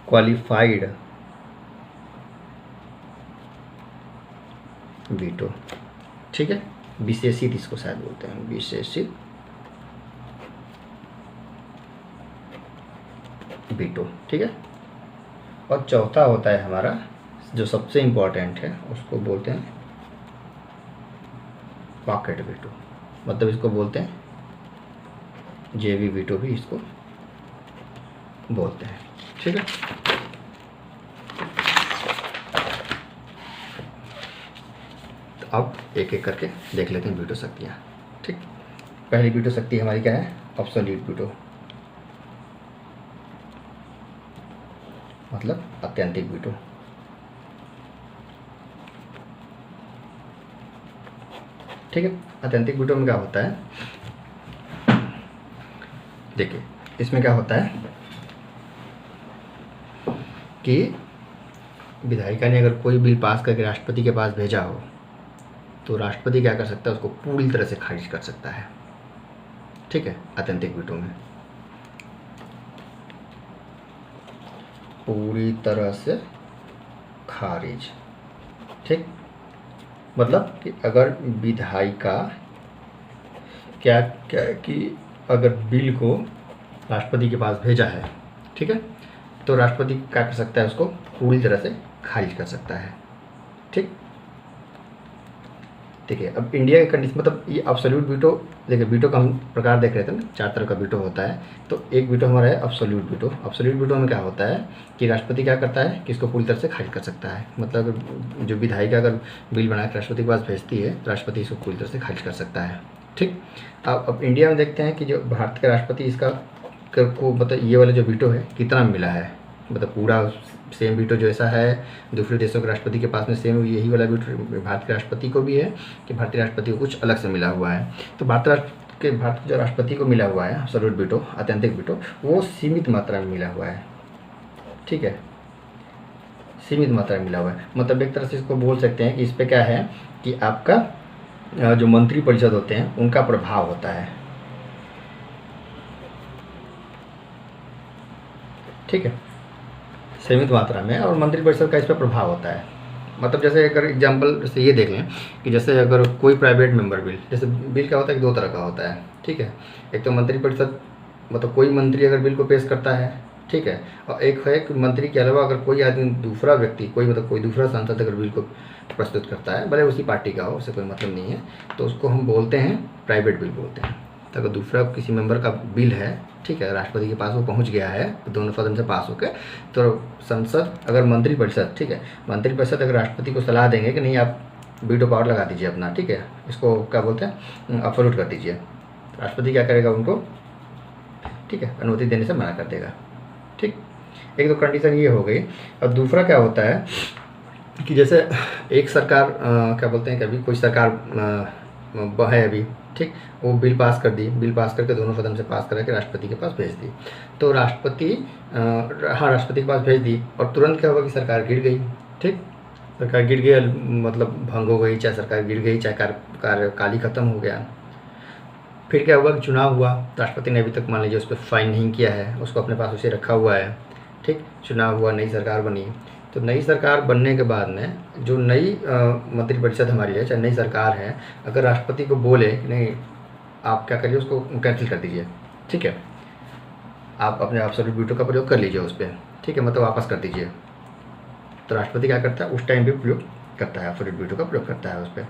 क्वालिफाइड वीटो। ठीक है, विशेषित इसको शायद बोलते हैं, विशेषित वीटो। ठीक है, और चौथा होता है हमारा जो सबसे इम्पोर्टेंट है, उसको बोलते हैं पॉकेट वीटो, मतलब इसको बोलते हैं जेवी वीटो भी इसको बोलते हैं। ठीक है, तो अब एक एक करके देख लेते हैं वीटो शक्तियाँ। ठीक, पहली वीटो शक्ति हमारी क्या है? एब्सोल्यूट वीटो, मतलब आत्यंतिक वीटो। ठीक है, आत्यंतिक वीटो में क्या होता है? देखिए, इसमें क्या होता है कि विधायिका ने अगर कोई बिल पास करके राष्ट्रपति के पास भेजा हो तो राष्ट्रपति क्या कर सकता है? उसको पूरी तरह से खारिज कर सकता है। ठीक है, आत्यंतिक वीटो में पूरी तरह से खारिज। ठीक, मतलब कि अगर विधायिका क्या क्या कि अगर बिल को राष्ट्रपति के पास भेजा है, ठीक है, तो राष्ट्रपति क्या कर सकता है? उसको पूरी तरह से खारिज कर सकता है। ठीक है, अब इंडिया के कंडीशन, मतलब ये एब्सोल्यूट वीटो, देखिए वीटो का हम प्रकार देख रहे थे ना, 4 तरह का वीटो होता है। तो एक वीटो हमारा है एब्सोल्यूट वीटो। एब्सोल्यूट वीटो में क्या होता है कि राष्ट्रपति क्या करता है कि इसको पूरी तरह से खारिज कर सकता है। मतलब जो विधायिका अगर बिल बना के राष्ट्रपति के पास भेजती है, राष्ट्रपति इसको पूरी तरह से खारिज कर सकता है। ठीक, अब इंडिया में देखते हैं कि जो भारत के राष्ट्रपति इसका को मतलब ये वाला जो वीटो है कितना मिला है, मतलब पूरा सेम वीटो जैसा है दूसरे देशों के राष्ट्रपति के पास में, सेम यही वाला वीटो भारत के राष्ट्रपति को भी है कि भारतीय राष्ट्रपति को कुछ अलग से मिला हुआ है। तो भारत के जो राष्ट्रपति को मिला हुआ है एब्सोल्यूट वीटो, आत्यंतिक वीटो, वो सीमित मात्रा में मिला हुआ है। ठीक है, सीमित मात्रा में मिला हुआ है, मतलब एक तरह से इसको बोल सकते हैं कि इस पर क्या है कि आपका जो मंत्री परिषद होते हैं उनका प्रभाव होता है। ठीक है, सीमित मात्रा में, और मंत्रिपरिषद का इस पर प्रभाव होता है। मतलब जैसे अगर एग्जांपल जैसे ये देख लें कि जैसे अगर कोई प्राइवेट मेंबर बिल, जैसे बिल क्या होता है कि 2 तरह का होता है। ठीक है, एक तो मंत्रिपरिषद, मतलब कोई मंत्री अगर बिल को पेश करता है, ठीक है, और एक है कि मंत्री के अलावा अगर कोई आदमी, दूसरा व्यक्ति, कोई मतलब कोई दूसरा सांसद अगर बिल को प्रस्तुत करता है, भले उसी पार्टी का हो, उससे कोई मतलब नहीं है, तो उसको हम बोलते हैं प्राइवेट बिल बोलते हैं। तो अगर दूसरा किसी मेंबर का बिल है, ठीक है, राष्ट्रपति के पास वो पहुंच गया है दोनों सदन से पास होकर, तो संसद अगर मंत्रिपरिषद, ठीक है, मंत्रिपरिषद अगर राष्ट्रपति को सलाह देंगे कि नहीं आप वीटो पावर लगा दीजिए अपना, ठीक है, इसको क्या बोलते हैं अब्सोल्यूट कर दीजिए, राष्ट्रपति क्या करेगा? उनको, ठीक है, अनुमति देने से मना कर देगा। ठीक, एक तो कंडीशन ये हो गई। और दूसरा क्या होता है कि जैसे एक सरकार क्या बोलते हैं कि अभी कोई सरकार है अभी, ठीक, वो बिल पास कर दी, बिल पास करके दोनों सदन से पास करा के राष्ट्रपति के पास भेज दी, तो राष्ट्रपति राष्ट्रपति के पास भेज दी और तुरंत क्या हुआ कि सरकार गिर गई। ठीक, सरकार गिर गई मतलब भंग हो गई, चाहे सरकार गिर गई, चाहे कार्यकाल खत्म हो गया। फिर क्या हुआ कि चुनाव हुआ, राष्ट्रपति ने अभी तक मान लीजिए उस पर फाइन नहीं किया है, उसको अपने पास उसे रखा हुआ है। ठीक, चुनाव हुआ, नई सरकार बनी, तो नई सरकार बनने के बाद में जो नई मंत्रिपरिषद हमारी है, चाहे नई सरकार है, अगर राष्ट्रपति को बोले कि नहीं आप क्या करिए, उसको कैंसिल कर दीजिए, ठीक है, आप अपने एब्सोल्यूट वीटो का प्रयोग कर लीजिए उस पर, ठीक है, मतलब वापस कर दीजिए, तो राष्ट्रपति क्या करता है? उस टाइम भी प्रयोग करता है, एब्सोल्यूट वीटो का प्रयोग करता है उस पर।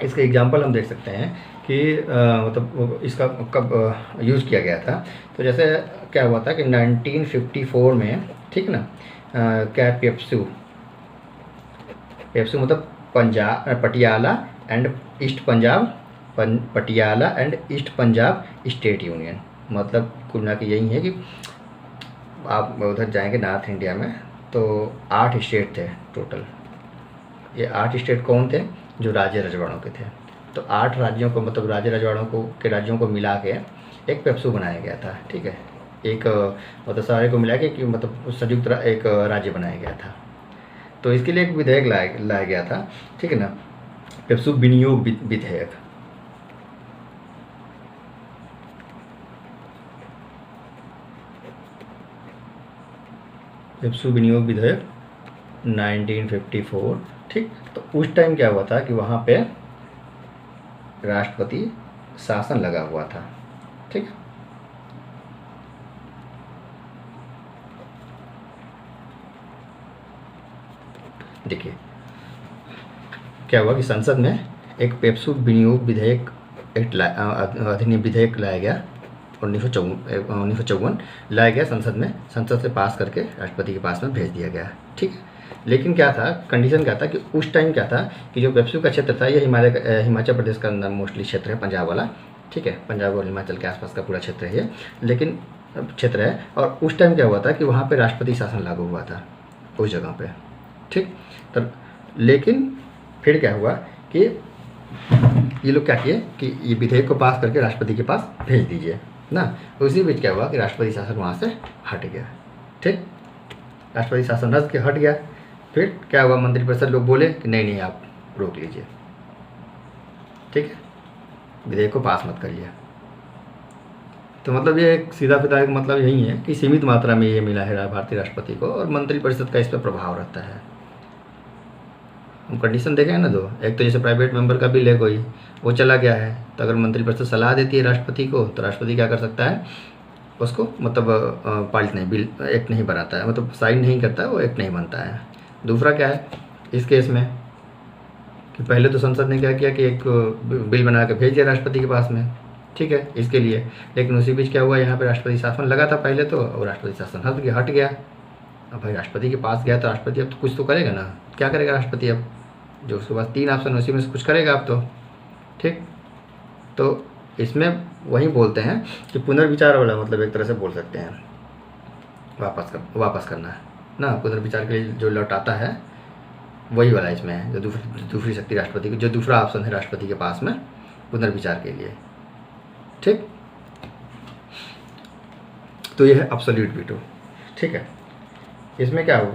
इसका एग्जाम्पल हम देख सकते हैं कि मतलब इसका कब यूज़ किया गया था। तो जैसे क्या हुआ था कि 1954 में, ठीक ना, क्या पेप्सू मतलब Patiala and east Punjab, Patiala and east Punjab state union, मतलब कुल ना कि यही है कि आप उधर जाएंगे नॉर्थ इंडिया में तो 8 स्टेट थे टोटल। ये 8 स्टेट कौन थे? जो राज्य रजवाड़ों के थे। तो 8 राज्यों को, मतलब राज्य रजवाड़ों को के राज्यों को मिला के एक पेप्सू बनाया गया था। ठीक है, एक मतलब सारे को मिला के कि मतलब संयुक्त एक राज्य बनाया गया था। तो इसके लिए एक विधेयक लाया गया था, ठीक है ना, पेप्सू विनियोग विधेयक। पेप्सू विनियोग विधेयक 1954। ठीक, तो उस टाइम क्या हुआ था कि वहाँ पे राष्ट्रपति शासन लगा हुआ था। ठीक, देखिए क्या हुआ कि संसद में एक पेप्सू विनियोग विधेयक अधिनियम विधेयक लाया गया 1954 लाया गया संसद में, संसद से पास करके राष्ट्रपति के पास में भेज दिया गया। ठीक है, लेकिन क्या था, कंडीशन क्या था कि उस टाइम क्या था कि जो पेप्सू का क्षेत्र था ये हिमाचल प्रदेश का अंदर मोस्टली क्षेत्र है, पंजाब वाला, ठीक है, पंजाब और हिमाचल के आसपास का पूरा क्षेत्र है ये, लेकिन क्षेत्र है। और उस टाइम क्या हुआ था कि वहाँ पे राष्ट्रपति शासन लागू हुआ था उस जगह पे, ठीक। तब लेकिन फिर क्या हुआ कि ये लोग क्या किए कि ये विधेयक को पास करके राष्ट्रपति के पास भेज दीजिए ना। उसी बीच क्या हुआ कि राष्ट्रपति शासन वहाँ से हट गया, ठीक। राष्ट्रपति शासन रद्द के हट गया। फिर क्या हुआ, मंत्रिपरिषद लोग बोले कि नहीं नहीं आप रोक लीजिए, ठीक है, विधेयक को पास मत करिए। तो मतलब ये एक सीधा सीधा एक मतलब यही है कि सीमित मात्रा में ये मिला है भारतीय राष्ट्रपति को, और मंत्रिपरिषद का इस पर प्रभाव रहता है। हम कंडीशन देखें ना दो, एक तो जैसे प्राइवेट मेंबर का बिल है कोई, वो चला गया है, तो अगर मंत्रिपरिषद सलाह देती है राष्ट्रपति को तो राष्ट्रपति क्या कर सकता है, उसको मतलब पारित नहीं, बिल एक्ट नहीं बनाता है, मतलब साइन नहीं करता है, वो एक्ट नहीं बनता है। दूसरा क्या है इस केस में कि पहले तो संसद ने क्या किया कि एक बिल बना के भेज दिया राष्ट्रपति के पास में, ठीक है, इसके लिए। लेकिन उसी बीच क्या हुआ, यहाँ पे राष्ट्रपति शासन लगा था पहले तो, और राष्ट्रपति शासन हट गया। अब भाई राष्ट्रपति के पास गया तो राष्ट्रपति अब तो कुछ तो करेगा ना, क्या करेगा राष्ट्रपति, अब जो उसके पास 3 ऑप्शन उसी में से कुछ करेगा अब तो, ठीक। तो इसमें वही बोलते हैं कि पुनर्विचार वाला मतलब एक तरह से बोल सकते हैं वापस करना है ना, पुनर्विचार के लिए जो लौटाता है वही वाला इसमें है, जो दूसरी शक्ति राष्ट्रपति की, जो दूसरा ऑप्शन है राष्ट्रपति के पास में पुनर्विचार के लिए, ठीक। तो ये है एब्सोल्यूट वीटो, ठीक है। इसमें क्या हो,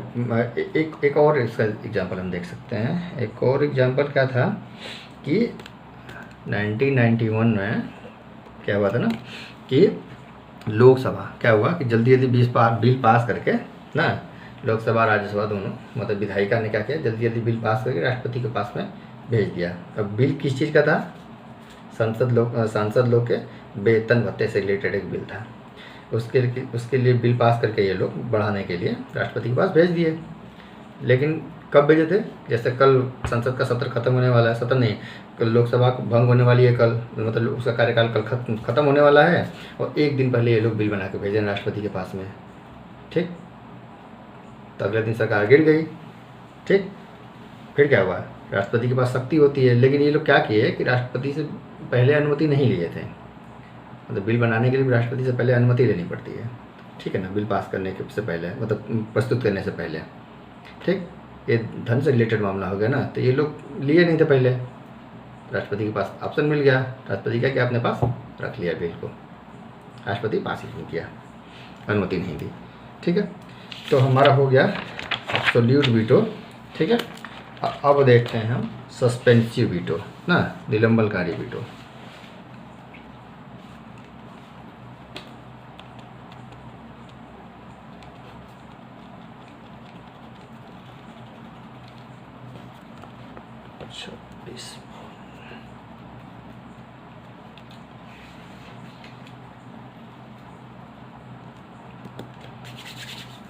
एक और इसका एग्जांपल हम देख सकते हैं। एक और एग्जांपल क्या था कि 1991 में क्या हुआ था ना कि लोकसभा क्या हुआ कि जल्दी बिल पास करके ना, लोकसभा राज्यसभा दोनों मतलब विधायिका ने क्या किया, जल्दी बिल पास करके राष्ट्रपति के पास में भेज दिया। अब बिल किस चीज़ का था, सांसद लोग के वेतन भत्ते से रिलेटेड एक बिल था। उसके लिए बिल पास करके ये लोग बढ़ाने के लिए राष्ट्रपति के पास भेज दिए। लेकिन कब भेजे थे, जैसे कल संसद का सत्र खत्म होने वाला है, सत्र नहीं, कल लोकसभा भंग होने वाली है, कल मतलब उसका कार्यकाल कल खत्म होने वाला है, और एक दिन पहले ये लोग बिल बना के भेजे राष्ट्रपति के पास में, ठीक। तो अगले दिन सरकार गिर गई, ठीक। फिर क्या हुआ, राष्ट्रपति के पास शक्ति होती है, लेकिन ये लोग क्या किए कि राष्ट्रपति से पहले अनुमति नहीं लिए थे, मतलब बिल बनाने के लिए राष्ट्रपति से पहले अनुमति लेनी पड़ती है, ठीक है ना, बिल पास करने से पहले, मतलब प्रस्तुत करने से पहले, ठीक। ये धन से रिलेटेड मामला हो गया ना, तो ये लोग लिए नहीं थे पहले, राष्ट्रपति के पास ऑप्शन मिल गया, राष्ट्रपति क्या किया, अपने पास रख लिया बिल को, राष्ट्रपति पास ही नहीं किया, अनुमति नहीं दी, ठीक है। तो हमारा हो गया एब्सोल्यूट वीटो, ठीक है। अब देखते हैं हम सस्पेंसिव वीटो ना, निलंबनकारी वीटो।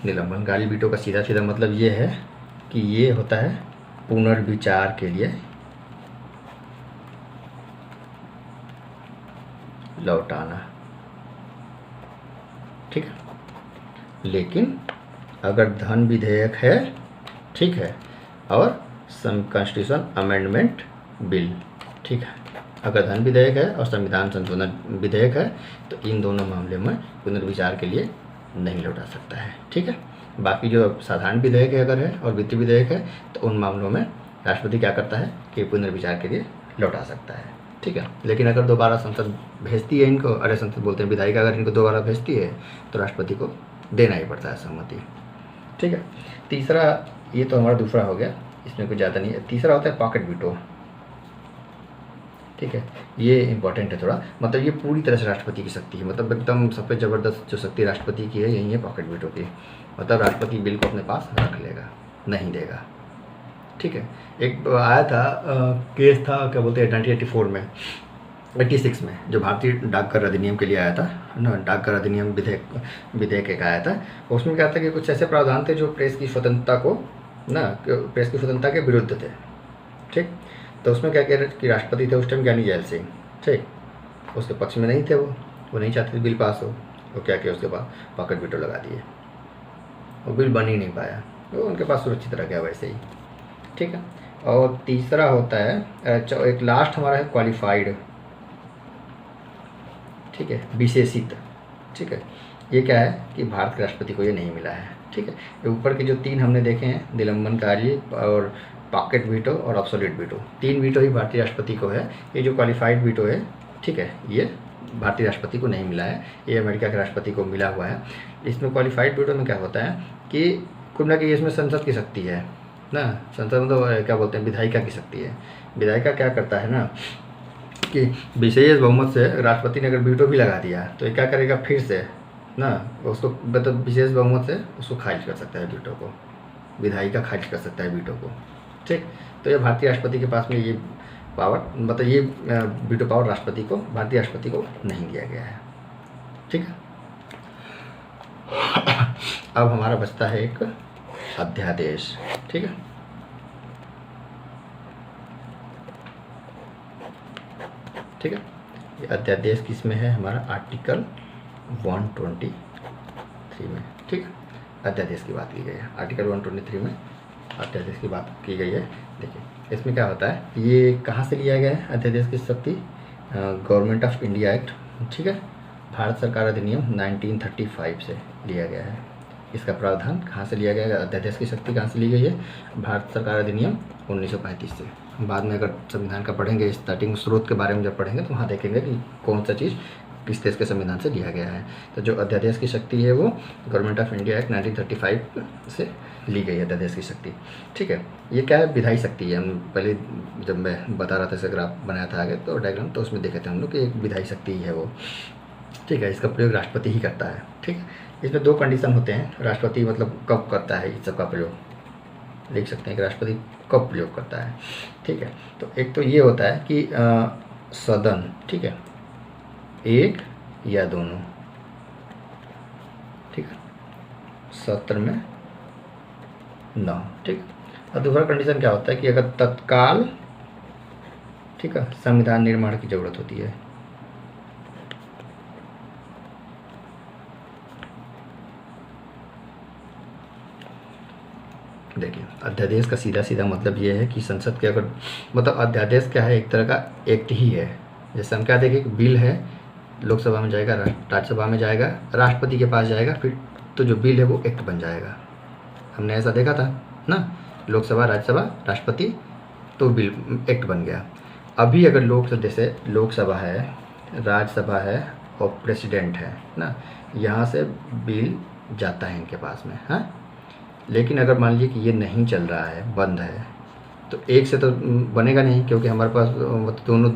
निलंबनकारी वीटो का सीधा सीधा मतलब ये है कि ये होता है पुनर्विचार के लिए लौटाना, ठीक है। लेकिन अगर धन विधेयक है, ठीक है, और कॉन्स्टिट्यूशन अमेंडमेंट बिल, ठीक है, अगर धन विधेयक है और संविधान संशोधन विधेयक है तो इन दोनों मामले में पुनर्विचार के लिए नहीं लौटा सकता है, ठीक है। बाकी जो साधारण विधेयक है अगर है और वित्तीय विधेयक है तो उन मामलों में राष्ट्रपति क्या करता है कि पुनर्विचार के लिए लौटा सकता है, ठीक है। लेकिन अगर दोबारा संसद भेजती है इनको, अरे संसद बोलते हैं विधायिका, अगर इनको दोबारा भेजती है तो राष्ट्रपति को देना ही पड़ता है सहमति, ठीक है। तीसरा, ये तो हमारा दूसरा हो गया, इसमें कुछ ज़्यादा नहीं है। तीसरा होता है पॉकेट वीटो, ठीक है। ये इंपॉर्टेंट है थोड़ा, मतलब ये पूरी तरह से राष्ट्रपति की शक्ति है, मतलब एकदम सबसे ज़बरदस्त जो शक्ति राष्ट्रपति की है यही है पॉकेट वीटो की, मतलब राष्ट्रपति बिल को अपने पास रख लेगा, नहीं देगा, ठीक है। एक आया था केस था, क्या बोलते हैं, 1984 में 86 में जो भारतीय डाकघर अधिनियम के लिए आया था ना, डाकघर अधिनियम विधेयक एक आया था। उसमें क्या था कि कुछ ऐसे प्रावधान थे जो प्रेस की स्वतंत्रता को ना, प्रेस की स्वतंत्रता के विरुद्ध थे, ठीक। तो उसमें क्या कह रहे कि राष्ट्रपति थे उस टाइम ज्ञानी जैल सिंह, ठीक, उसके पक्ष में नहीं थे, वो नहीं चाहते थे बिल पास हो, वो क्या किया उसके बाद पॉकेट वीटो लगा दिए, वो बिल बन ही नहीं पाया वो उनके पास सुरक्षित रह गया वैसे ही, ठीक है। और तीसरा होता है एक लास्ट हमारा है क्वालिफाइड, ठीक है, विशेषित, ठीक है। ये क्या है कि भारत के राष्ट्रपति को ये नहीं मिला है, ठीक है। ये ऊपर के जो 3 हमने देखे हैं, निलंबनकारी और पॉकेट वीटो और ऑब्सोल्यूट वीटो, 3 वीटो ही भारतीय राष्ट्रपति को है। ये जो क्वालिफाइड वीटो है, ठीक है, ये भारतीय राष्ट्रपति को नहीं मिला है, ये अमेरिका के राष्ट्रपति को मिला हुआ है। इसमें क्वालिफाइड वीटो में क्या होता है कि कुल मिला के इसमें संसद की शक्ति है ना, संसद मतलब क्या बोलते हैं, विधायिका की शक्ति है। विधायिका क्या करता है ना कि विशेष बहुमत से राष्ट्रपति ने अगर वीटो भी लगा दिया तो ये क्या करेगा, फिर से ना उसको मतलब विशेष बहुमत से उसको खारिज कर सकता है, वीटो को, विधायिका खारिज कर सकता है वीटो को, ठीक। तो ये भारतीय राष्ट्रपति के पास में ये पावर, मतलब ये वीटो पावर राष्ट्रपति को, भारतीय राष्ट्रपति को नहीं दिया गया है, ठीक है। अब हमारा बचता है एक अध्यादेश, ठीक है। ठीक है, ये अध्यादेश किस में है, हमारा आर्टिकल 123 में, ठीक है। अध्यादेश की बात की गई है, आर्टिकल 123 में अध्यादेश की बात की गई है। देखिए इसमें क्या होता है, ये कहाँ से लिया गया है अध्यादेश की शक्ति, गवर्नमेंट ऑफ इंडिया एक्ट, ठीक है, भारत सरकार अधिनियम 1935 से लिया गया है। इसका प्रावधान कहाँ से लिया गया है, अध्यादेश की शक्ति कहाँ से ली गई है, भारत सरकार अधिनियम 1935 से। बाद में अगर संविधान का पढ़ेंगे, स्टार्टिंग स्रोत के बारे में जब पढ़ेंगे तो वहाँ देखेंगे कि कौन सा चीज़ किस देश के संविधान से लिया गया है। तो जो अध्यादेश की शक्ति है वो गवर्नमेंट ऑफ इंडिया एक्ट 1935 से ली गई है अध्यादेश की शक्ति, ठीक है। ये क्या है, विधायी शक्ति है। हम पहले जब मैं बता रहा था, इसे ग्राफ बनाया था आगे तो डायग्राम, तो उसमें देखे थे हम लोग कि एक विधायी शक्ति ही है वो, ठीक है। इसका प्रयोग राष्ट्रपति ही करता है, ठीक है। इसमें 2 कंडीशन होते हैं, राष्ट्रपति मतलब कब करता है इस सब का प्रयोग, लिख सकते हैं कि राष्ट्रपति कब प्रयोग करता है, ठीक है। तो एक तो ये होता है कि सदन, ठीक है, एक या दोनों, ठीक है, सत्र में न हो, ठीक है। और दूसरा कंडीशन क्या होता है कि अगर तत्काल, ठीक है, संविधान निर्माण की जरूरत होती है, देखिए अध्यादेश का सीधा सीधा मतलब ये है कि संसद के अगर, मतलब अध्यादेश क्या है, एक तरह का एक्ट ही है। जैसे हम क्या देखें कि बिल है, लोकसभा में जाएगा, राज्यसभा में जाएगा, राष्ट्रपति के पास जाएगा, फिर तो जो बिल है वो एक्ट बन जाएगा। हमने ऐसा देखा था ना, लोकसभा, राज्यसभा, राष्ट्रपति, तो बिल एक्ट बन गया। अभी अगर जैसे लोकसभा है, राज्यसभा है और प्रेसिडेंट है ना, यहाँ से बिल जाता है इनके पास में, हाँ। लेकिन अगर मान लीजिए कि ये नहीं चल रहा है, बंद है, तो एक से तो बनेगा नहीं, क्योंकि हमारे पास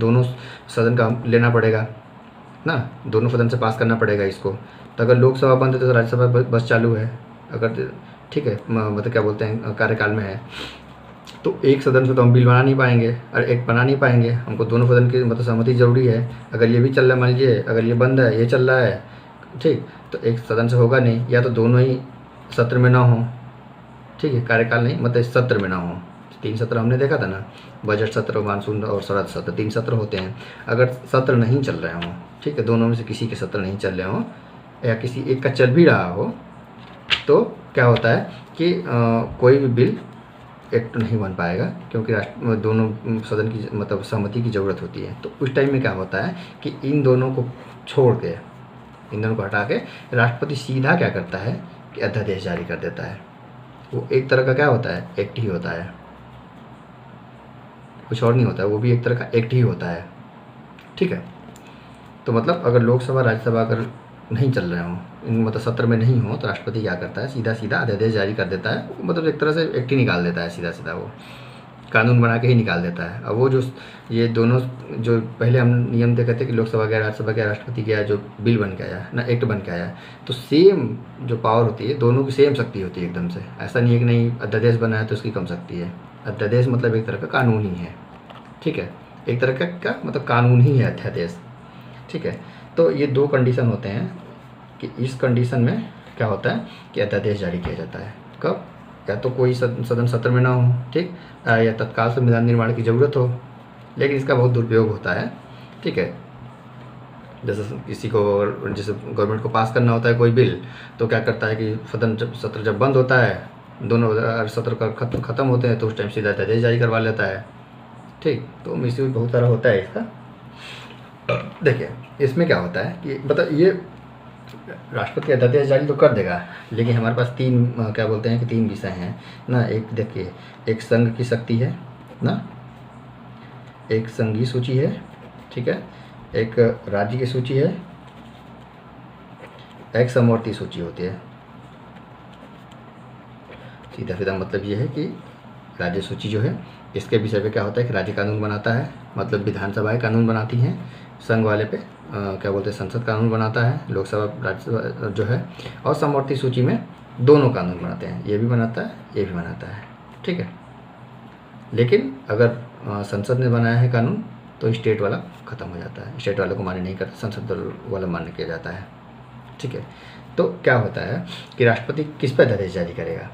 दोनों सदन का लेना पड़ेगा ना, दोनों सदन से पास करना पड़ेगा इसको। तो अगर लोकसभा बंद है तो राज्यसभा बस चालू है, अगर, ठीक है, मतलब क्या बोलते हैं, कार्यकाल में है, तो एक सदन से तो हम बिल बना नहीं पाएंगे और एक बना नहीं पाएंगे, हमको दोनों सदन की मतलब सहमति ज़रूरी है। अगर ये भी चल रहा है, मान लीजिए अगर ये बंद है, ये चल रहा है, ठीक, तो एक सदन से होगा नहीं, या तो दोनों ही सत्र में ना हो, ठीक है, कार्यकाल नहीं मतलब सत्र में ना हो। 3 सत्र हमने देखा था ना, बजट सत्र, मानसून और शरद सत्र, 3 सत्र होते हैं। अगर सत्र नहीं चल रहे हों, ठीक है, दोनों में से किसी के सत्र नहीं चल रहे हों या किसी एक का चल भी रहा हो, तो क्या होता है कि कोई भी बिल एक्ट नहीं बन पाएगा, क्योंकि दोनों सदन की मतलब सहमति की ज़रूरत होती है। तो उस टाइम में क्या होता है कि इन दोनों को छोड़ के, इन दोनों को हटा के राष्ट्रपति सीधा क्या करता है कि अध्यादेश जारी कर देता है। वो एक तरह का क्या होता है, एक्ट ही होता है, कुछ और नहीं होता है, वो भी एक तरह का एक्ट ही होता है, ठीक है। तो मतलब अगर लोकसभा, राज्यसभा अगर नहीं चल रहे हों, इन मतलब सत्र में नहीं हो, तो राष्ट्रपति क्या करता है, सीधा सीधा अध्यादेश जारी कर देता है, मतलब एक तरह से एक्ट ही निकाल देता है, सीधा सीधा वो कानून बना के ही निकाल देता है। अब वो जो ये दोनों जो पहले हम नियम देखे थे कि लोकसभा गया, राज्यसभा गया, राष्ट्रपति गया, जो बिल बन के आया ना, एक्ट बन के आया, तो सेम जो पावर होती है, दोनों की सेम शक्ति होती है एकदम से। ऐसा नहीं है कि नहीं अध्यादेश बना है तो उसकी कम शक्ति है। अध्यादेश मतलब एक तरह का कानून ही है, ठीक है, एक तरह का मतलब कानून ही है अध्यादेश, ठीक है। तो ये 2 कंडीशन होते हैं कि इस कंडीशन में क्या होता है कि अध्यादेश जारी किया जाता है। कब, या तो कोई सदन सत्र में ना हो, ठीक, या तत्काल संविधान निर्माण की ज़रूरत हो, लेकिन इसका बहुत दुरुपयोग होता है, ठीक है। जैसे किसी को, जैसे गवर्नमेंट को पास करना होता है कोई बिल, तो क्या करता है कि सत्र जब बंद होता है दोनों सत्र का ख़त्म होते हैं तो उस टाइम सीधा अध्यादेश जारी करवा लेता है। ठीक, तो मिसयूज बहुत सारा होता है इसका। देखिए इसमें क्या होता है कि मतलब ये राष्ट्रपति अध्यादेश जारी तो कर देगा, लेकिन हमारे पास क्या बोलते हैं कि 3 विषय हैं ना। एक देखिए, एक संघ की शक्ति है ना, एक संघीय सूची है, ठीक है, एक राज्य की सूची है, एक समवर्ती सूची होती है। सीधा सीधा मतलब ये है कि राज्य सूची जो है इसके विषय पे क्या होता है कि राज्य कानून बनाता है, मतलब विधानसभाएं कानून बनाती हैं। संघ वाले पे क्या बोलते हैं, संसद कानून बनाता है, लोकसभा राज्यसभा जो है। और समवर्ती सूची में दोनों कानून बनाते हैं, ये भी बनाता है, ये भी बनाता है, ठीक है। लेकिन अगर संसद ने बनाया है कानून तो स्टेट वाला ख़त्म हो जाता है, स्टेट वाले को मान्य नहीं करता, संसद वाला मान्य किया जाता है, ठीक है। तो क्या होता है कि राष्ट्रपति किस पर अध्यादेश जारी करेगा?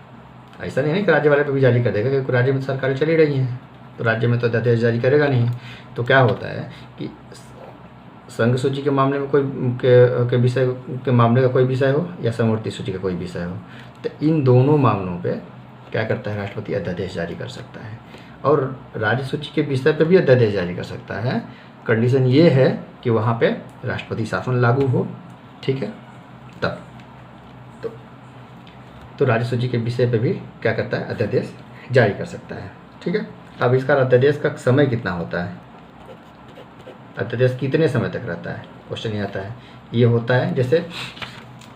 ऐसा नहीं है कि राज्य वाले पे भी जारी कर देगा, क्योंकि राज्य में तो सरकारें चली रही हैं, तो राज्य में तो अध्यादेश जारी करेगा नहीं। तो क्या होता है कि संघ सूची के मामले में कोई के विषय के मामले का कोई विषय हो या समवर्ती सूची का कोई विषय हो, तो इन दोनों मामलों पे क्या करता है राष्ट्रपति अध्यादेश जारी कर सकता है। और राज्य सूची के विषय पे भी अध्यादेश जारी कर सकता है। कंडीशन ये है कि वहाँ पे राष्ट्रपति शासन लागू हो, ठीक है, तब तो राज्य सूची के विषय पे भी क्या करता है अध्यादेश जारी कर सकता है, ठीक है। अब इसका अध्यादेश का समय कितना होता है, अध्यादेश कितने समय तक रहता है, क्वेश्चन ये आता है। ये होता है जैसे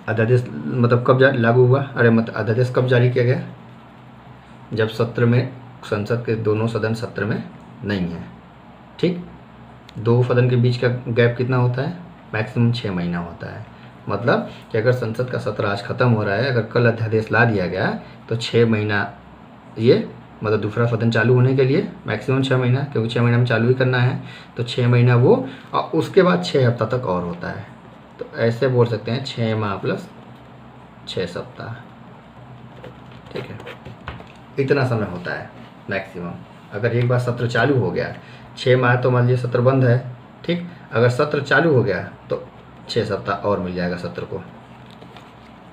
अध्यादेश मतलब कब लागू हुआ, मतलब अध्यादेश कब जारी किया गया, जब सत्र में संसद के दोनों सदन सत्र में नहीं है, ठीक। 2 सदन के बीच का गैप कितना होता है, मैक्सिमम 6 महीना होता है। मतलब कि अगर संसद का सत्र आज ख़त्म हो रहा है, अगर कल अध्यादेश ला दिया गया तो 6 महीना ये मतलब दूसरा सदन चालू होने के लिए मैक्सिमम 6 महीना, क्योंकि 6 महीना में चालू ही करना है, तो 6 महीना वो, और उसके बाद 6 हफ्ता तक और होता है। तो ऐसे बोल सकते हैं 6 माह प्लस 6 सप्ताह, ठीक है, इतना समय होता है मैक्सिमम। अगर एक बार सत्र चालू हो गया, 6 माह तो मान लीजिए सत्र बंद है, ठीक, अगर सत्र चालू हो गया तो 6 सप्ताह और मिल जाएगा सत्र को,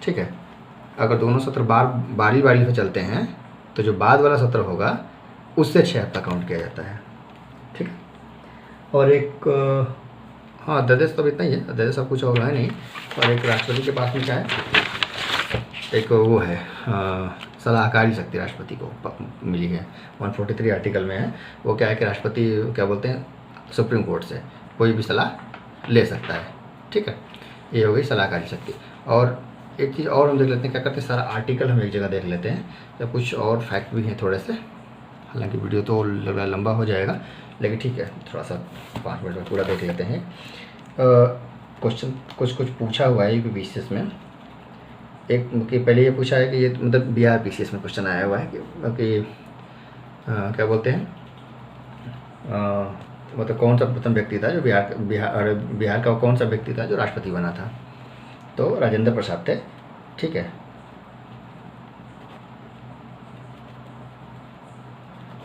ठीक है। अगर दोनों सत्र बारी बारी से चलते हैं तो जो बाद वाला सत्र होगा उससे 6 हफ्ता काउंट किया जाता है, ठीक है। और एक हाँ अध्यादेश तो इतना ही है, अध्यादेश सब कुछ और है नहीं। और एक राष्ट्रपति के पास में क्या है, एक वो है सलाहकारी शक्ति राष्ट्रपति को मिली है, 143 आर्टिकल में है। वो क्या है कि राष्ट्रपति क्या बोलते हैं सुप्रीम कोर्ट से कोई भी सलाह ले सकता है, ठीक है। ये हो गई सलाहकारी शक्ति। और एक चीज़ और हम देख लेते हैं, क्या करते हैं सारा आर्टिकल हम एक जगह देख लेते हैं, या कुछ और फैक्ट भी हैं थोड़े से, हालांकि वीडियो तो लंबा हो जाएगा, लेकिन ठीक है थोड़ा सा 5 मिनट में पूरा देख लेते हैं। क्वेश्चन कुछ पूछा हुआ है यूपीएससी में। एक कि पहले ये पूछा है कि ये मतलब बिहार पीसीएस में क्वेश्चन आया हुआ है कि क्या बोलते हैं मतलब कौन सा प्रथम व्यक्ति था जो बिहार का कौन सा व्यक्ति था जो राष्ट्रपति बना था, तो राजेंद्र प्रसाद थे, ठीक है।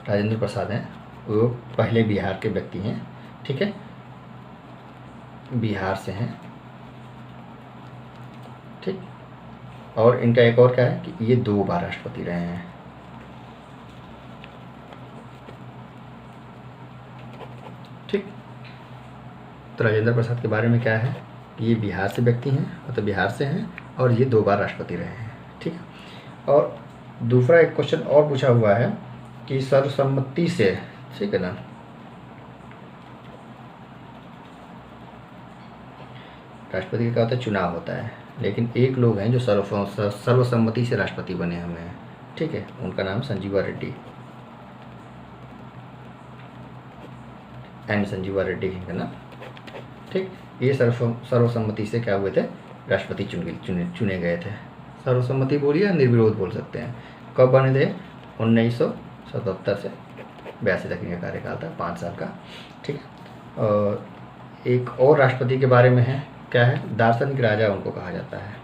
राजेंद्र प्रसाद हैं, वो पहले बिहार के व्यक्ति हैं, ठीक है, बिहार से हैं, ठीक। और इनका एक और क्या है कि ये 2 बार राष्ट्रपति रहे हैं, ठीक। तो राजेंद्र प्रसाद के बारे में क्या है कि ये बिहार से व्यक्ति हैं, मतलब बिहार से हैं, और ये 2 बार राष्ट्रपति रहे हैं, ठीक है। और दूसरा एक क्वेश्चन और पूछा हुआ है कि सर्वसम्मति से, ठीक है ना, राष्ट्रपति का क्या होता है चुनाव होता है, लेकिन एक लोग हैं जो सर्वसम्मति से राष्ट्रपति बने हुए हैं, ठीक है, उनका नाम संजीवा रेड्डी, एन संजीवा रेड्डी है ना, ठीक। ये सर्वसम्मति से क्या हुए थे राष्ट्रपति चुने गए थे। सर्वसम्मति बोलिए या निर्विरोध बोल सकते हैं। कब बने थे 1977 से 82 तक इनका कार्यकाल था, 5 साल का, ठीक है। और एक और राष्ट्रपति के बारे में है, क्या है दार्शनिक राजा उनको कहा जाता है,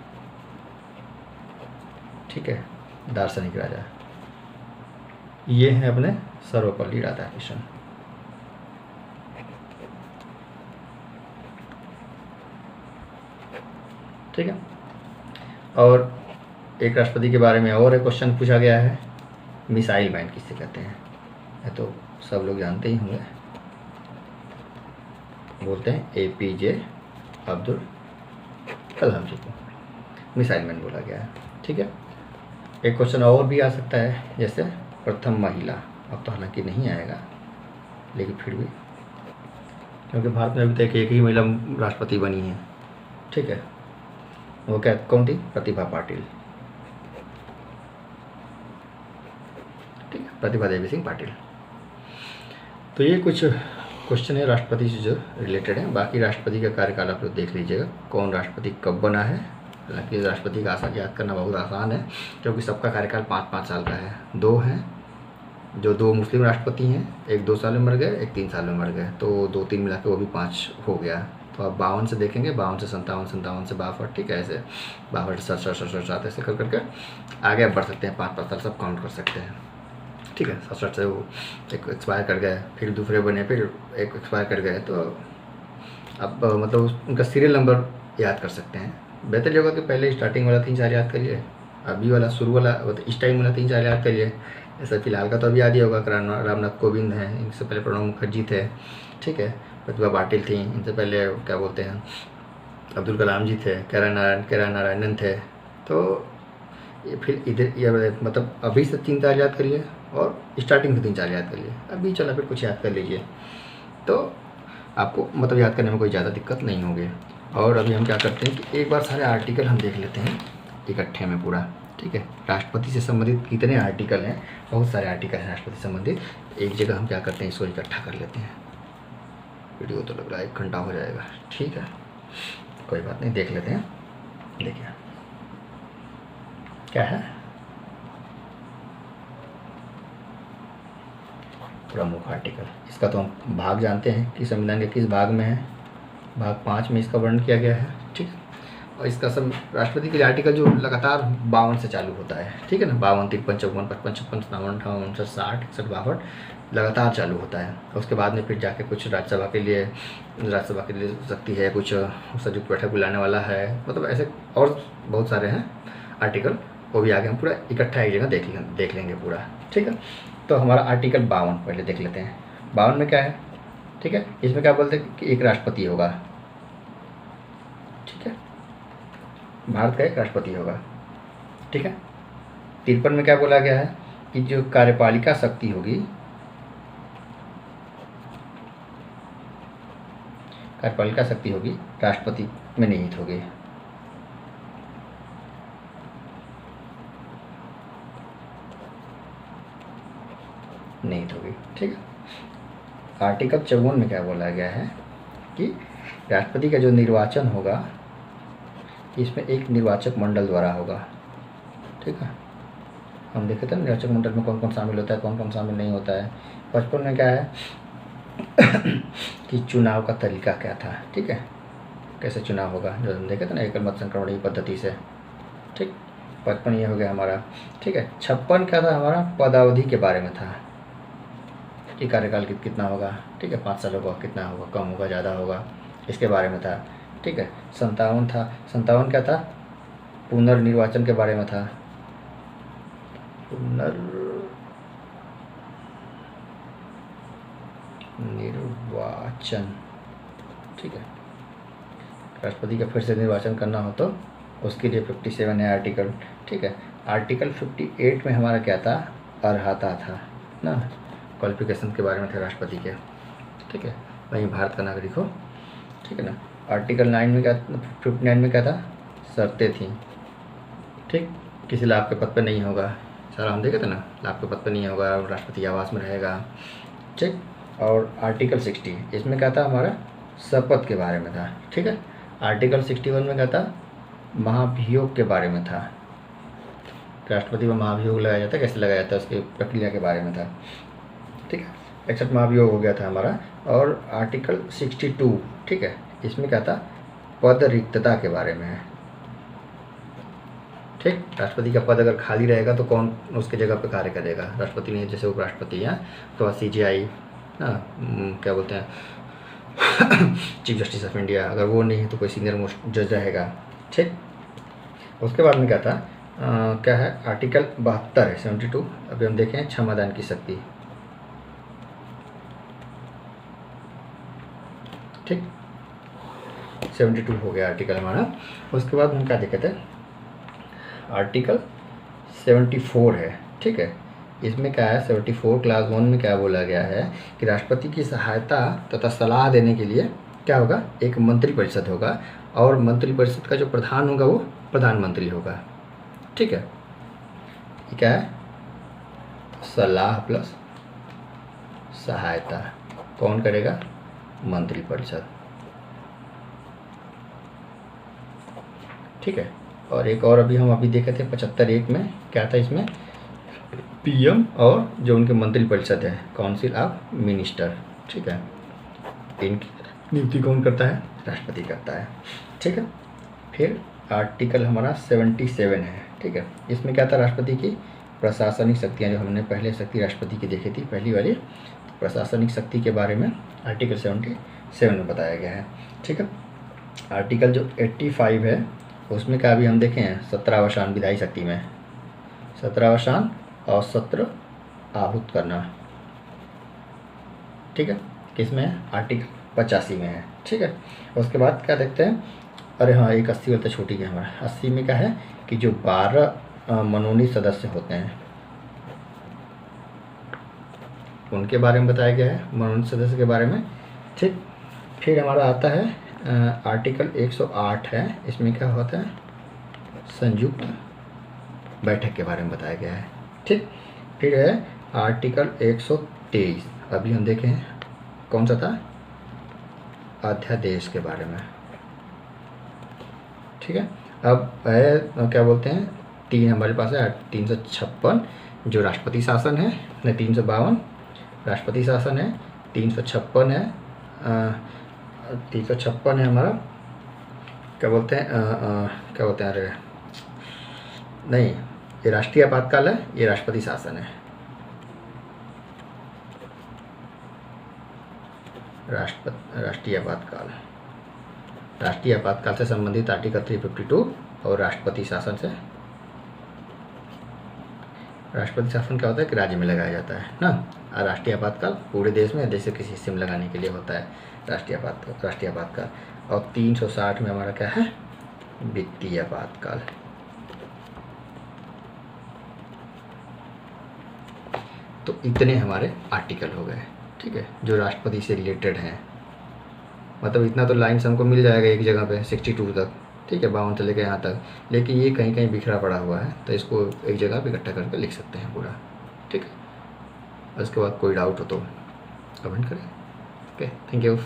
ठीक है, दार्शनिक राजा। ये हैं अपने सर्वपल्ली राधाकृष्णन, ठीक है। और एक राष्ट्रपति के बारे में और एक क्वेश्चन पूछा गया है, मिसाइल मैन किससे कहते हैं? ये तो सब लोग जानते ही होंगे, बोलते हैं APJ अब्दुल कलाम जी को मिसाइल मैन बोला गया है। ठीक है, एक क्वेश्चन और भी आ सकता है, जैसे प्रथम महिला, अब तो हालांकि नहीं आएगा लेकिन फिर भी, क्योंकि भारत में अभी तक एक ही महिला राष्ट्रपति बनी है। ठीक है, वो क्या कौन थी? प्रतिभा पाटिल। ठीक है, प्रतिभा देवी सिंह पाटिल। तो ये कुछ क्वेश्चन है राष्ट्रपति से जो रिलेटेड है। बाकी राष्ट्रपति का कार्यकाल आप लोग देख लीजिएगा, कौन राष्ट्रपति कब बना है। हालांकि राष्ट्रपति का आसान याद करना बहुत आसान है, क्योंकि सबका कार्यकाल 5-5 साल का है। 2 हैं, जो 2 मुस्लिम राष्ट्रपति हैं, एक 2 साल में मर गए, एक 3 साल में मर गए, तो 2-3 मिला के वो भी 5 हो गया। तो आप 52 से देखेंगे, 52 से 57, 57 से 62, ठीक है, ऐसे 62 67 ऐसे कर करके आगे आप बढ़ सकते हैं। 5-5 साल सब काउंट कर सकते हैं। ठीक है, 67 से वो एक एक्सपायर कर गए, फिर दूसरे बने, फिर एक एक्सपायर कर गए, तो आप मतलब उनका सीरियल नंबर याद कर सकते हैं। बेहतर ये होगा कि पहले स्टार्टिंग वाला 3-4 याद करिए, अभी वाला शुरू वाला इस टाइम वाला 3-4 याद करिए। ऐसा फिलहाल का तो अभी याद ही होगा, रामनाथ कोविंद हैं, इनसे पहले प्रणब मुखर्जी थे। ठीक है, प्रतिभा पाटिल थी, इनसे पहले क्या बोलते हैं अब्दुल कलाम जी थे, केरा नारायणन थे। तो ये फिर इधर ये मतलब अभी से 3-4 याद करिए और स्टार्टिंग से 3-4 याद करिए, अभी चला फिर कुछ याद कर लीजिए, तो आपको मतलब याद करने में कोई ज़्यादा दिक्कत नहीं होगी। और अभी हम क्या करते हैं कि एक बार सारे आर्टिकल हम देख लेते हैं इकट्ठे में पूरा। ठीक है, राष्ट्रपति से संबंधित कितने आर्टिकल हैं, बहुत सारे आर्टिकल हैं राष्ट्रपति से संबंधित, एक जगह हम क्या करते हैं इसको इकट्ठा कर लेते हैं। वीडियो तो लग रहा है 1 घंटा हो जाएगा, ठीक है, कोई बात नहीं, देख लेते हैं। देखिए क्या है, प्रमुख आर्टिकल, इसका तो हम भाग जानते हैं कि संविधान के किस भाग में है, भाग 5 में इसका वर्णन किया गया है। ठीक है, और इसका सब राष्ट्रपति के लिए आर्टिकल जो लगातार 52 से चालू होता है। ठीक है ना, 52, 53, 54, 55, 56, 57, 58, 59, 60, 61, 62 लगातार चालू होता है। और उसके बाद में फिर जाके कुछ राज्यसभा के लिए सकती है, कुछ संयुक्त बैठक बुलाने वाला है, मतलब ऐसे और बहुत सारे हैं आर्टिकल, वो भी आगे हम पूरा इकट्ठा एक जगह देख लेंगे पूरा। ठीक है, तो हमारा आर्टिकल 52 पहले देख लेते हैं। 52 में क्या है? ठीक है, इसमें क्या बोलते हैं कि एक राष्ट्रपति होगा। ठीक है, भारत का एक राष्ट्रपति होगा। ठीक है, 53 में क्या बोला गया है कि जो कार्यपालिका शक्ति होगी, राष्ट्रपति में निहित होगी। ठीक है, आर्टिकल 54 में क्या बोला गया है कि राष्ट्रपति का जो निर्वाचन होगा, इसमें एक निर्वाचक मंडल द्वारा होगा। ठीक है, हम देखे थे निर्वाचक मंडल में कौन कौन शामिल होता है, कौन कौन शामिल नहीं होता है। 55 में क्या है कि चुनाव का तरीका क्या था। ठीक है, कैसे चुनाव होगा, जो हम देखे थे ना एकल मत संक्रमण पद्धति से। ठीक, 55 ये हो गया हमारा। ठीक है, 56 क्या था हमारा, पदावधि के बारे में था कि कार्यकाल कितना होगा। ठीक है, 5 सालों का कितना होगा, कम होगा, ज़्यादा होगा, इसके बारे में था। ठीक है, 57 था, 57 क्या था, पुनर्निर्वाचन के बारे में था। पुनर्निर्वाचन, ठीक है, राष्ट्रपति का फिर से निर्वाचन करना हो तो उसके लिए 57 है आर्टिकल। ठीक है, आर्टिकल 58 में हमारा क्या था, अर्हता था ना, क्वालिफिकेशन के बारे में थे राष्ट्रपति के। ठीक है, वहीं भारत का नागरिक हो। ठीक है ना, आर्टिकल 9 में क्या, 59 में क्या था, शर्तें थी। ठीक, किसी लाभ के पद पर नहीं होगा, सारा हम देखे थे ना, लाभ के पद पर नहीं होगा, राष्ट्रपति आवास में रहेगा। ठीक, और आर्टिकल 60 इसमें क्या था हमारा, शपथ के बारे में था। ठीक है, आर्टिकल 61 में क्या था, महाभियोग के बारे में था, राष्ट्रपति में महाभियोग लगाया जाता है, कैसे लगाया जाता है, उसकी प्रक्रिया के बारे में था। ठीक है, 61 महाभियोग हो गया था हमारा। और आर्टिकल 62, ठीक है, इसमें क्या था, पद रिक्तता के बारे में है। ठीक, राष्ट्रपति का पद अगर खाली रहेगा तो कौन उसके जगह पे कार्य करेगा, राष्ट्रपति नहीं, जैसे उपराष्ट्रपति हैं तो CJI ना, क्या बोलते हैं चीफ जस्टिस ऑफ इंडिया, अगर वो नहीं है तो कोई सीनियर मोस्ट जज रहेगा। ठीक, उसके बाद में क्या था क्या है, आर्टिकल 72 है, 72। अभी हम देखें क्षमादान की शक्ति, ठीक, 72 हो गया आर्टिकल हमारा। उसके बाद हम क्या देखते हैं, आर्टिकल 74 है, ठीक है। इसमें क्या है, 74 क्लास 1 में क्या बोला गया है कि राष्ट्रपति की सहायता तथा सलाह देने के लिए क्या होगा, एक मंत्रिपरिषद होगा, और मंत्रिपरिषद का जो प्रधान होगा वो प्रधानमंत्री होगा, ठीक है। ये क्या है, सलाह प्लस सहायता कौन करेगा, मंत्रिपरिषद, ठीक है। और एक और अभी हम देखे थे 75(1) में क्या था, इसमें पीएम और जो उनके मंत्रिपरिषद है, काउंसिल ऑफ मिनिस्टर, ठीक है, इनकी नियुक्ति कौन करता है, राष्ट्रपति करता है, ठीक है। फिर आर्टिकल हमारा 77 है, ठीक है। इसमें क्या था, राष्ट्रपति की प्रशासनिक शक्तियाँ, जो हमने पहले शक्ति राष्ट्रपति की देखी थी पहली वाली, प्रशासनिक शक्ति के बारे में आर्टिकल 77 में बताया गया है, ठीक है। आर्टिकल जो 85 है उसमें क्या भी हम देखें हैं, 17 अवसान विधायी शक्ति में, 17 अवसान और सत्र आहूत करना, ठीक है, किसमें है, आर्टिकल 85 में है, ठीक है। उसके बाद क्या देखते हैं, अरे हाँ, एक 80 वाला तो छोटी है हमारा, 80 में क्या है कि जो 12 मनोनीत सदस्य होते हैं उनके बारे में बताया गया है, मनोनीत सदस्य के बारे में, ठीक। फिर हमारा आता है आर्टिकल 108 है, इसमें क्या होता है, संयुक्त बैठक के बारे में बताया गया है, ठीक। फिर है आर्टिकल 123, अभी हम देखें कौन सा था, अध्यादेश के बारे में, ठीक है। अब है क्या बोलते हैं, 3 हमारे पास है 356 जो राष्ट्रपति शासन है, नहीं 352 राष्ट्रपति शासन है, 356 है 356 है हमारा, क्या बोलते हैं क्या बोलते हैं, अरे नहीं, ये राष्ट्रीय आपातकाल है, ये राष्ट्रपति शासन है, राष्ट्रीय आपातकाल, राष्ट्रीय आपातकाल से संबंधित आर्टिकल 352 और राष्ट्रपति शासन से, राष्ट्रपति शासन क्या होता है कि राज्य में लगाया जाता है ना, और राष्ट्रीय आपातकाल पूरे देश में, देश किसी हिस्से में लगाने के लिए होता है राष्ट्रीय आपातकाल। और 360 में हमारा क्या है, वित्तीय आपातकाल। तो इतने हमारे आर्टिकल हो गए, ठीक है, जो राष्ट्रपति से रिलेटेड हैं। मतलब इतना तो लाइन्स हमको मिल जाएगा एक जगह पे 62 तक, ठीक है, 52 से लेकर यहाँ तक, लेकिन ये कहीं कहीं बिखरा पड़ा हुआ है, तो इसको एक जगह पे इकट्ठा करके लिख सकते हैं पूरा, ठीक है। उसके बाद कोई डाउट हो तो कमेंट करें। Okay, thank you.